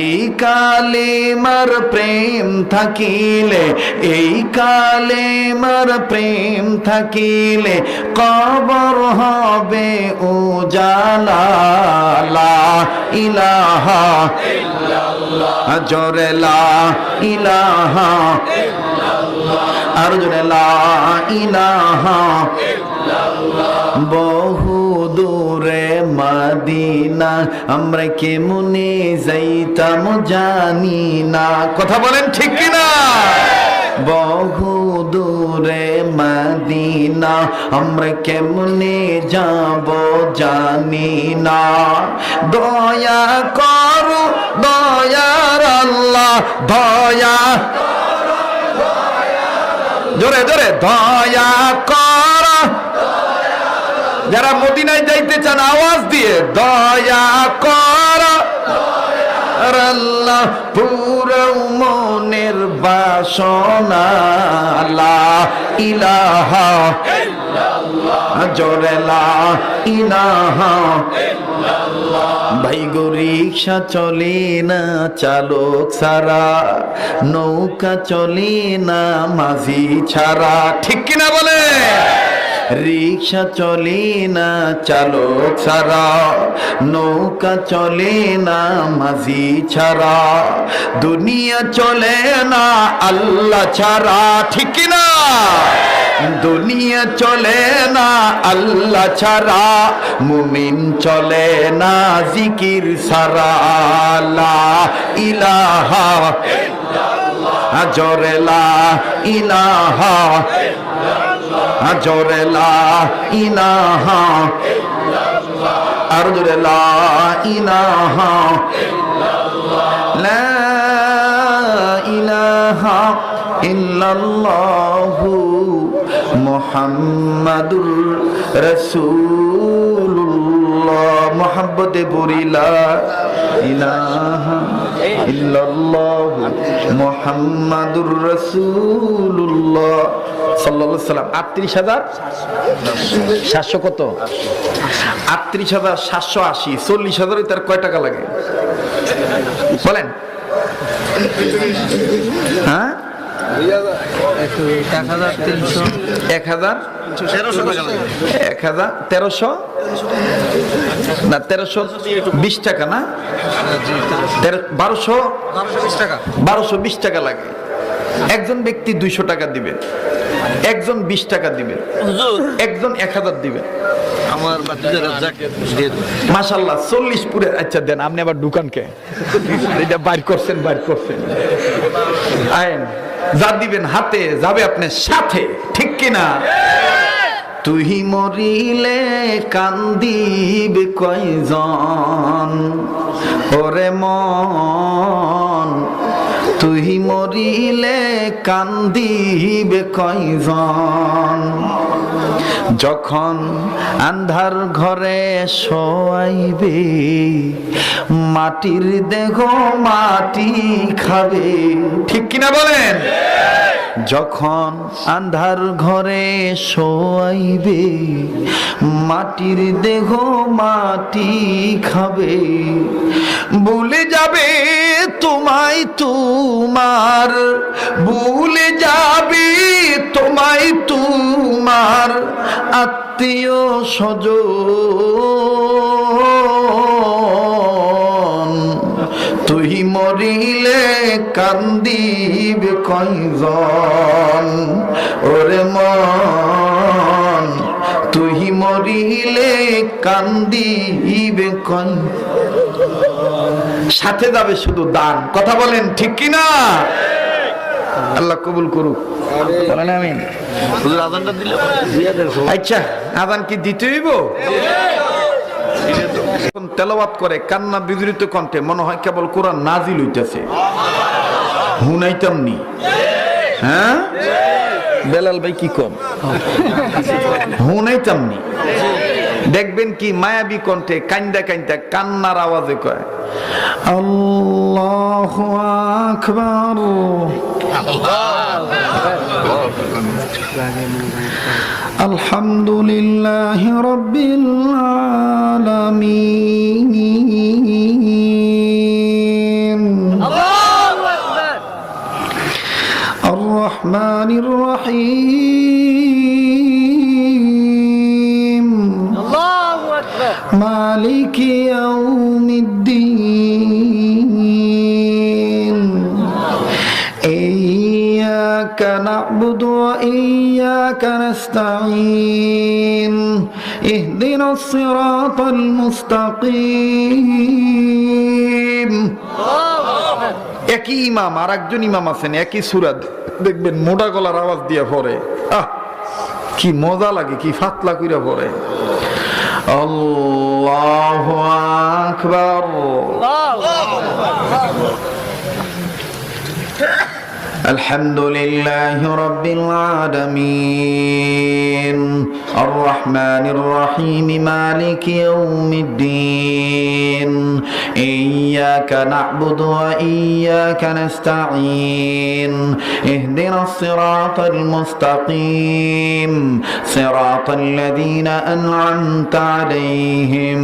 এই কালেমার প্রেম থাকিলে, এই কালেমার প্রেম থাকিলে কবর হবে উজালা, লা ইলাহা ইল্লাল্লাহ, জোরে লা ইলাহা ইল্লাল্লাহ, আর জোরে লা ইলাহা ইল্লাল্লাহ। বহু দূরে মদিনা আমরা কেমনে যাইতাম জানি না, কথা বলেন ঠিক কিনা? বহু দূরে মদিনা আমরা কেমনে যাব জানি না, দয়া করো দয়ার আল্লাহ, দয়া জোরে জোরে দয়া কর, যারা মদিনায় যাইতে চান আওয়াজ দিয়ে দয়া কর আল্লাহ, পুরো মনের বাসনা, লা ইলাহা ইল্লাল্লাহ, জোরে লা ইলাহা ইল্লাল্লাহ। ভাই গো রিকশা চলে না চালক ছাড়া, নৌকা চলে না মাঝি ছাড়া, ঠিক কিনা বলে? রিকশা চলে না চালক ছাড়া, নৌকা চলে না মাঝি ছাড়া, দুনিয়া চলে না আল্লাহ ছাড়া, ঠিক না? দুনিয়া চলে না আল্লাহ ছাড়া, মুমিন চলে না জিকির ছাড়া, লা ইলাহা ইল্লাল্লাহ, জোরে লা ইলাহা ইল্লাল্লাহ, জোরে লা ইলাহা ইল্লাল্লাহ, আর জোরে লা ইলাহা ইল্লাল্লাহ, লা ইলাহা ইল্লাল্লাহু মুহাম্মাদুর রাসূলুল্লাহ। মুহাব্বতে পড়ি লা ইলাহা ইল্লাল্লাহু মুহাম্মাদুর রাসূলুল্লাহ সাল্লাল্লাহু আলাইহি সাল্লাম। ৩৮,৭০০ কত? ৩৮,৭৮০। ৪০,০০০ তার কয় টাকা লাগে বলেন? হ্যাঁ, ১,১৩০০ না ১৩২০ টাকা না ১২২০ টাকা লাগে। একজন ব্যক্তি ২০০ টাকা দিবেন, একজন ২০ টাকা দিবেন, একজন ১,০০০ দিবেন। মাশাআল্লাহ ৪০ পুরে। আচ্ছা দেন, আপনি আবার দোকানকে এটা বাইর করছেন আইন যা দিবেন হাতে যাবে আপনার সাথে, ঠিক কিনা? তুই মরিলে কান্দিবে কয়জন ওরে মন, তুই মরিলে কান্দিবে কয়জন, যখন আন্ধার ঘরে শোয়াইবে মাটির দেহ মাটি খাবে, ঠিক কিনা বলেন? যখন আন্ধার ঘরে শোয়াইবে মাটির দেহ মাটি খাবে, ভুলে যাবে তোমায় তোমার, ভুলে যাবে তোমায় তোমার আত্মীয় স্বজন, তুই মরিলে কান্দিবে কয়জন ওরে মন, তুই মরিলে কান্দিবে কয়জন। সাথে যাবে শুধু দান, কথা বলেন ঠিক কিনা? আল্লাহ কবুল করুক, বলেন আমিন। আচ্ছা, আযান কি দিতে হইব? তেলাওয়াত করে কান্না বিজড়িত কণ্ঠে, মনে হয় কেবল কোরআন নাজিল হইতেছে, হুনাইতাম নি। হ্যাঁ বেলাল ভাই কি কম, হুনাইতাম নি। দেখবেন কি মায়াবী কণ্ঠে কান্দা কান্দা কান্নার আওয়াজে কয় আল্লাহু আকবার, আলহামদুলিল্লাহি রাব্বিল আলামিন, আল্লাহু আকবার, আর রহমানির রহিম, আল্লাহু আকবার, মালিকি ইয়াউমিদ্দিন, ইয়্যাকা না'বুদু ওয়া ইয়্যাকা নাস্তাঈন, ইহদিনাস সিরাতাল মুস্তাকিম। একই ইমাম আর একজন ইমাম আছেন, একই সূরা, দেখবেন মোটা গলার আওয়াজ দিয়ে পড়ে, কি মজা লাগে, কি ফাতলা কইরা পড়ে। আল্লাহু আকবার, আলহামদুলিল্লাহি রাব্বিল আলামিন, আর রহমানির রহিম, মালিকি ইয়াউমিদ্দিন, ইয়্যাকা না'বুদু ওয়া ইয়্যাকা নাস্তাঈন, ইহদিনাস সিরাতাল মুস্তাকিম, সিরাতাল লাযীনা আন'আমতা আলাইহিম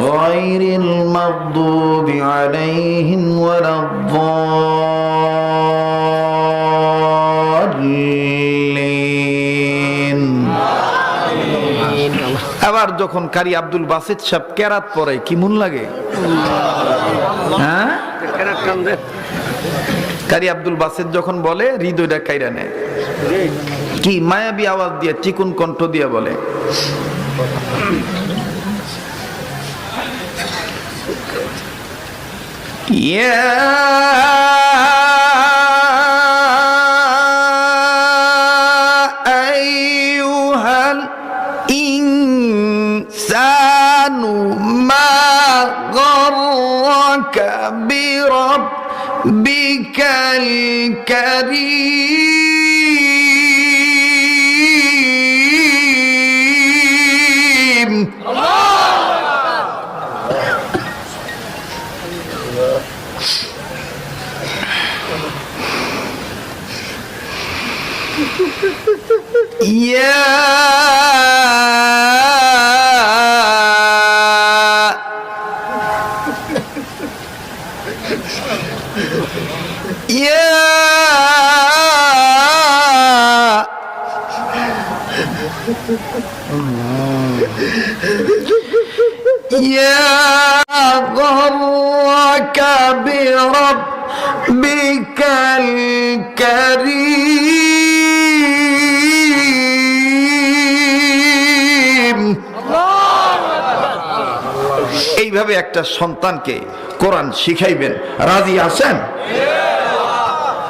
গায়রিল মাগদুবি আলাইহিম ওয়ালাদ-দাল্লিন। আবার যখন কারি আব্দুল বাসিত সাহেব কেরাত পড়ে কি মন লাগে? হ্যাঁ, কারি আব্দুল বাসিত যখন বলে হৃদয়টা কাইরা নেয়, কি মায়াবী আওয়াজ দিয়ে চিকুন কণ্ঠ দিয়ে বলে। بربك الكريم ইয়া غرك بربك الكريم এইভাবে একটা সন্তানকে কোরআন শিখাইবেন, রাজি আছেন?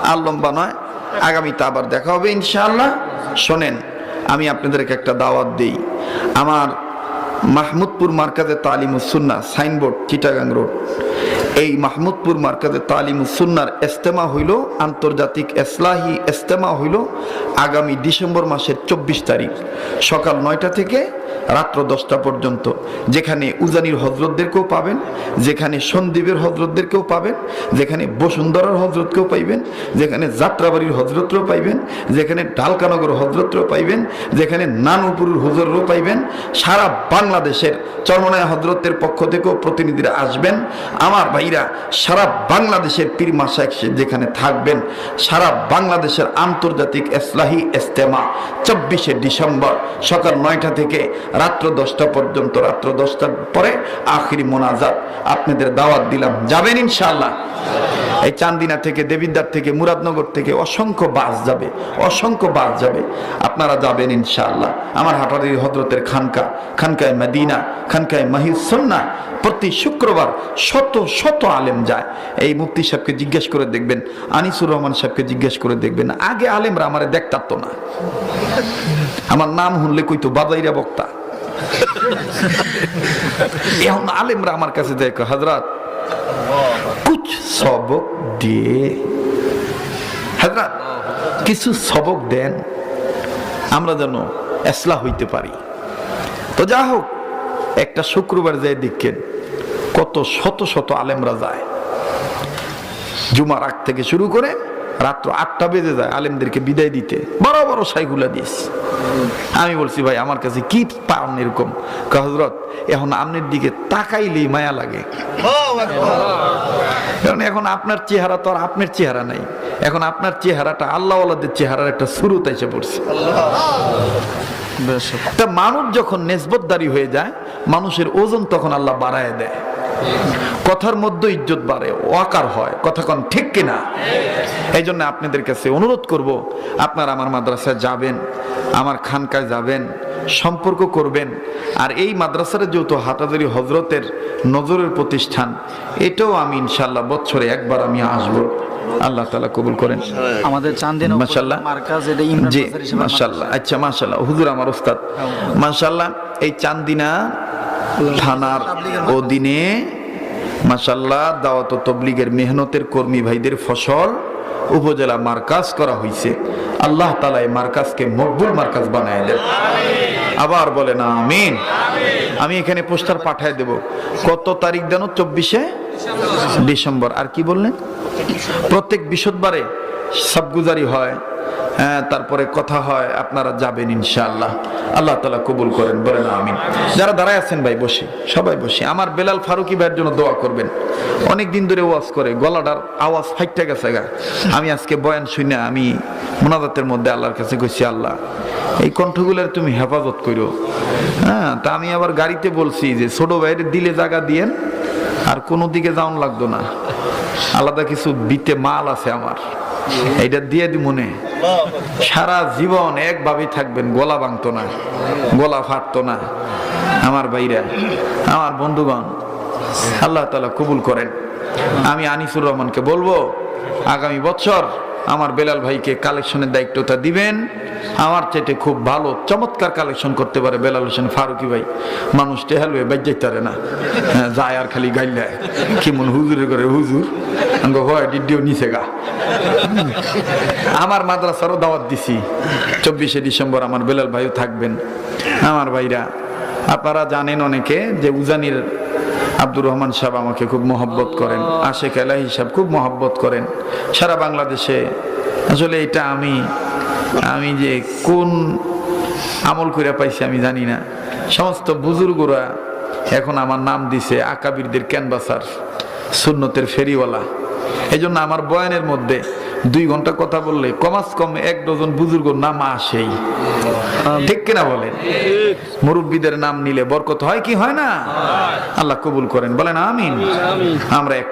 আর লম্বা নয়, আগামীতে আবার দেখা হবে ইনশাআল্লাহ। শোনেন, আমি আপনাদেরকে একটা দাওয়াত দিই। আমার মাহমুদপুর মার্কাজে তালিমুস সুন্নাহ সাইনবোর্ড চিটাগাং রোড, এই মাহমুদপুর মার্কাজে তালিমুস সুন্নাহর ইজতেমা হইল, আন্তর্জাতিক ইসলাহি ইজতেমা হইল আগামী ডিসেম্বর মাসের 24 তারিখ সকাল 9টা থেকে রাত্র 10টা পর্যন্ত। যেখানে উজানির হজরতদেরকেও পাবেন, যেখানে সন্দীপের হজরতদেরকেও পাবেন, যেখানে বসুন্ধরার হজরতকেও পাইবেন, যেখানে যাত্রাবাড়ির হজরতরাও পাইবেন, যেখানে ঢালকানগর হজরতরাও পাইবেন, যেখানে নানুপুরের হুজুররাও পাইবেন। সারা বাংলাদেশের চরমনায় হজরতের পক্ষ থেকেও প্রতিনিধিরা আসবেন। আমার ভাইরা সারা বাংলাদেশের পীর মাশায়েখ যেখানে থাকবেন, সারা বাংলাদেশের আন্তর্জাতিক ইসলাহি ইজতেমা 24শে ডিসেম্বর সকাল 9টা থেকে রাত্র 10টা পর্যন্ত, রাত্র 10টার পরে আখিরি মোনাজাত। আপনাদের দাওয়াত দিলাম, যাবেন ইনশাআল্লাহ। এই চান্দিনা থেকে, দেবিদ্বার থেকে, মুরাদনগর থেকে অসংখ্য বাস যাবে, অসংখ্য বাস যাবে, আপনারা যাবেন ইনশাআল্লাহ। আমার হাটারির হযরতের খানকা, খানকায়ে মদিনা, খানকায়ে মাহিস সুন্নাহ প্রতি শুক্রবার শত শত আলেম যায়। এই মুফতি সাহেবকে জিজ্ঞেস করে দেখবেন, আনিসুর রহমান সাহেবকে জিজ্ঞেস করে দেখবেন, আগে আলেমরা আমারে দেখতাম তো না, আমার নাম শুনলে কইতো বাজাইরা বক্তা। এখন আলেমরা আমার কাছে দেখো, হযরত কুছ সবক দিয়ে, হযরত কিছু সবক দেন, আমরা যেন ইসলাহ হইতে পারি। তো যা হোক, একটা শুক্রবার যায় দেখেন কত শত শত আলেমরা যায়, জুমার আগ থেকে শুরু করে রাত্র 8টা বেজে যায় আলেমদেরকে বিদায় দিতে, বড় বড় সাইগুলা দিস। আমি বলছি, ভাই আমার কাছে কি পান এরকম? হযরত এখন আপনার দিকে তাকাইলেই মায়া লাগে, কারণ এখন আপনার চেহারা তো আর আপনার চেহারা নাই, এখন আপনার চেহারাটা আল্লাহওয়ালাদের চেহারার একটা সুরত এসে পড়ছে। তা মানুষ যখন নেসবতদারি হয়ে যায়, মানুষের ওজন তখন আল্লাহ বাড়ায় দেয়, কথার মধ্যে ইজ্জত বাড়ে, ওয়াকার হয়, কথা কোন ঠিক কিনা? এই জন্য আপনাদের কাছে অনুরোধ করব, আপনারা আমার মাদ্রাসায় যাবেন, আমার খানকায় যাবেন, সম্পর্ক করবেন। আর এই মাদ্রাসার যেহেতু হাটাজারি হজরতের নজরের প্রতিষ্ঠান, এটাও আমি ইনশাআল্লাহ বছরে একবার আমি আসবো, আল্লাহ তাআলা কবুল করেন। আমাদের চান্দিনা মাশাআল্লাহ মার্কাজ, এটা ইমরান জি বাজার হিসেবে মাশাআল্লাহ। আচ্ছা মাশাআল্লাহ, হুজুর আমার উস্তাদ মাশাআল্লাহ। এই চান্দিনা থানার অধীনে মাশাআল্লাহ দাওয়াত ও তাবলীগের মেহনতের কর্মী ভাইদের ফসল উপজেলা মার্কাজ করা হয়েছে। আল্লাহ তাআলা এই মার্কাজকে মকবুল মার্কাজ বানায় দেন, আবার বলেন আমিন। আমি এখানে পোস্টার পাঠায় দেব। কত তারিখ দেন? 24শে ডিসেম্বর। আর কি বললেন? প্রত্যেক বৃহস্পতিবারে সাবগুজারি হয়, তারপরে কথা হয়, আপনারা যাবেন ইনশাআল্লাহ। আল্লাহ তাআলা কবুল করেন, বলেন আমিন। যারা দাঁড়ায় আছেন ভাই বসে, সবাই বসে। আমার বেলাল ফারুকি ভাইয়ের জন্য দোয়া করবেন, অনেক দিন ধরে ওয়াজ করে, গলাটার আওয়াজ ফাইটে গেছে গা। আমি আজকে বয়ান শুনে আমি মুনাজাতের মধ্যে আল্লাহর কাছে কইছি, আল্লাহ এই কণ্ঠগুলোর তুমি হেফাজত করো। তা আমি আবার গাড়িতে বলছি যে ছোট ভাইয়ের দিলে জায়গা দিয়েন, আর কোনো দিকে যাওন লাগতো না, আলাদা কিছু বিতে মাল আছে আমার, এইটা দিয়ে দি মনে সারা জীবন একভাবেই থাকবেন, গলা ভাঙতো না, গলা ফাটতো না। আমার ভাইরা, আমার বন্ধুগণ, আল্লাহ তাআলা কবুল করেন। আমি আনিসুর রহমানকে বলবো, আগামী বছর আমার বেলাল ভাইকে কালেকশনের দায়িত্বটা দিবেন। আমার চাইতে খুব ভালো চমৎকার কালেকশন করতে পারে বেলাল হোসেন ফারুকি ভাই। মানুষ টেহাল হয়ে বাইর যাইতে পারে না, যায় আর খালি গাইলায় কেমন হুজুরে করে, হুজুর হয় ডিডিও নিচে গা। আমার মাদ্রাসারও দাওয়াত দিছি, 24শে ডিসেম্বর আমার বেলাল ভাইও থাকবেন। আমার ভাইরা, আপনারা জানেন অনেকে যে উজানির আব্দুর রহমান সাহেব আমাকে খুব মহব্বত করেন, আশেক এলাহি সাহেব খুব মহব্বত করেন সারা বাংলাদেশে। আসলে এটা আমি যে কোন আমল করে পাইছি আমি জানি না। সমস্ত বুজুর্গরা এখন আমার নাম দিছে আকাবিরদের ক্যানভাসার, সুন্নতের ফেরিওয়ালা। এই জন্য আমার বয়ানের মধ্যে 2 ঘন্টা কথা বললে কমাস কম 1 ডজন বুজুর্গর নাম আসেই, ঠিক কিনা বলেন? মুরব্বীদের নাম নিলে বরকত হয় কি হয় না? আল্লাহ কবুল করেন, বলেন আমিন। আমরা একটা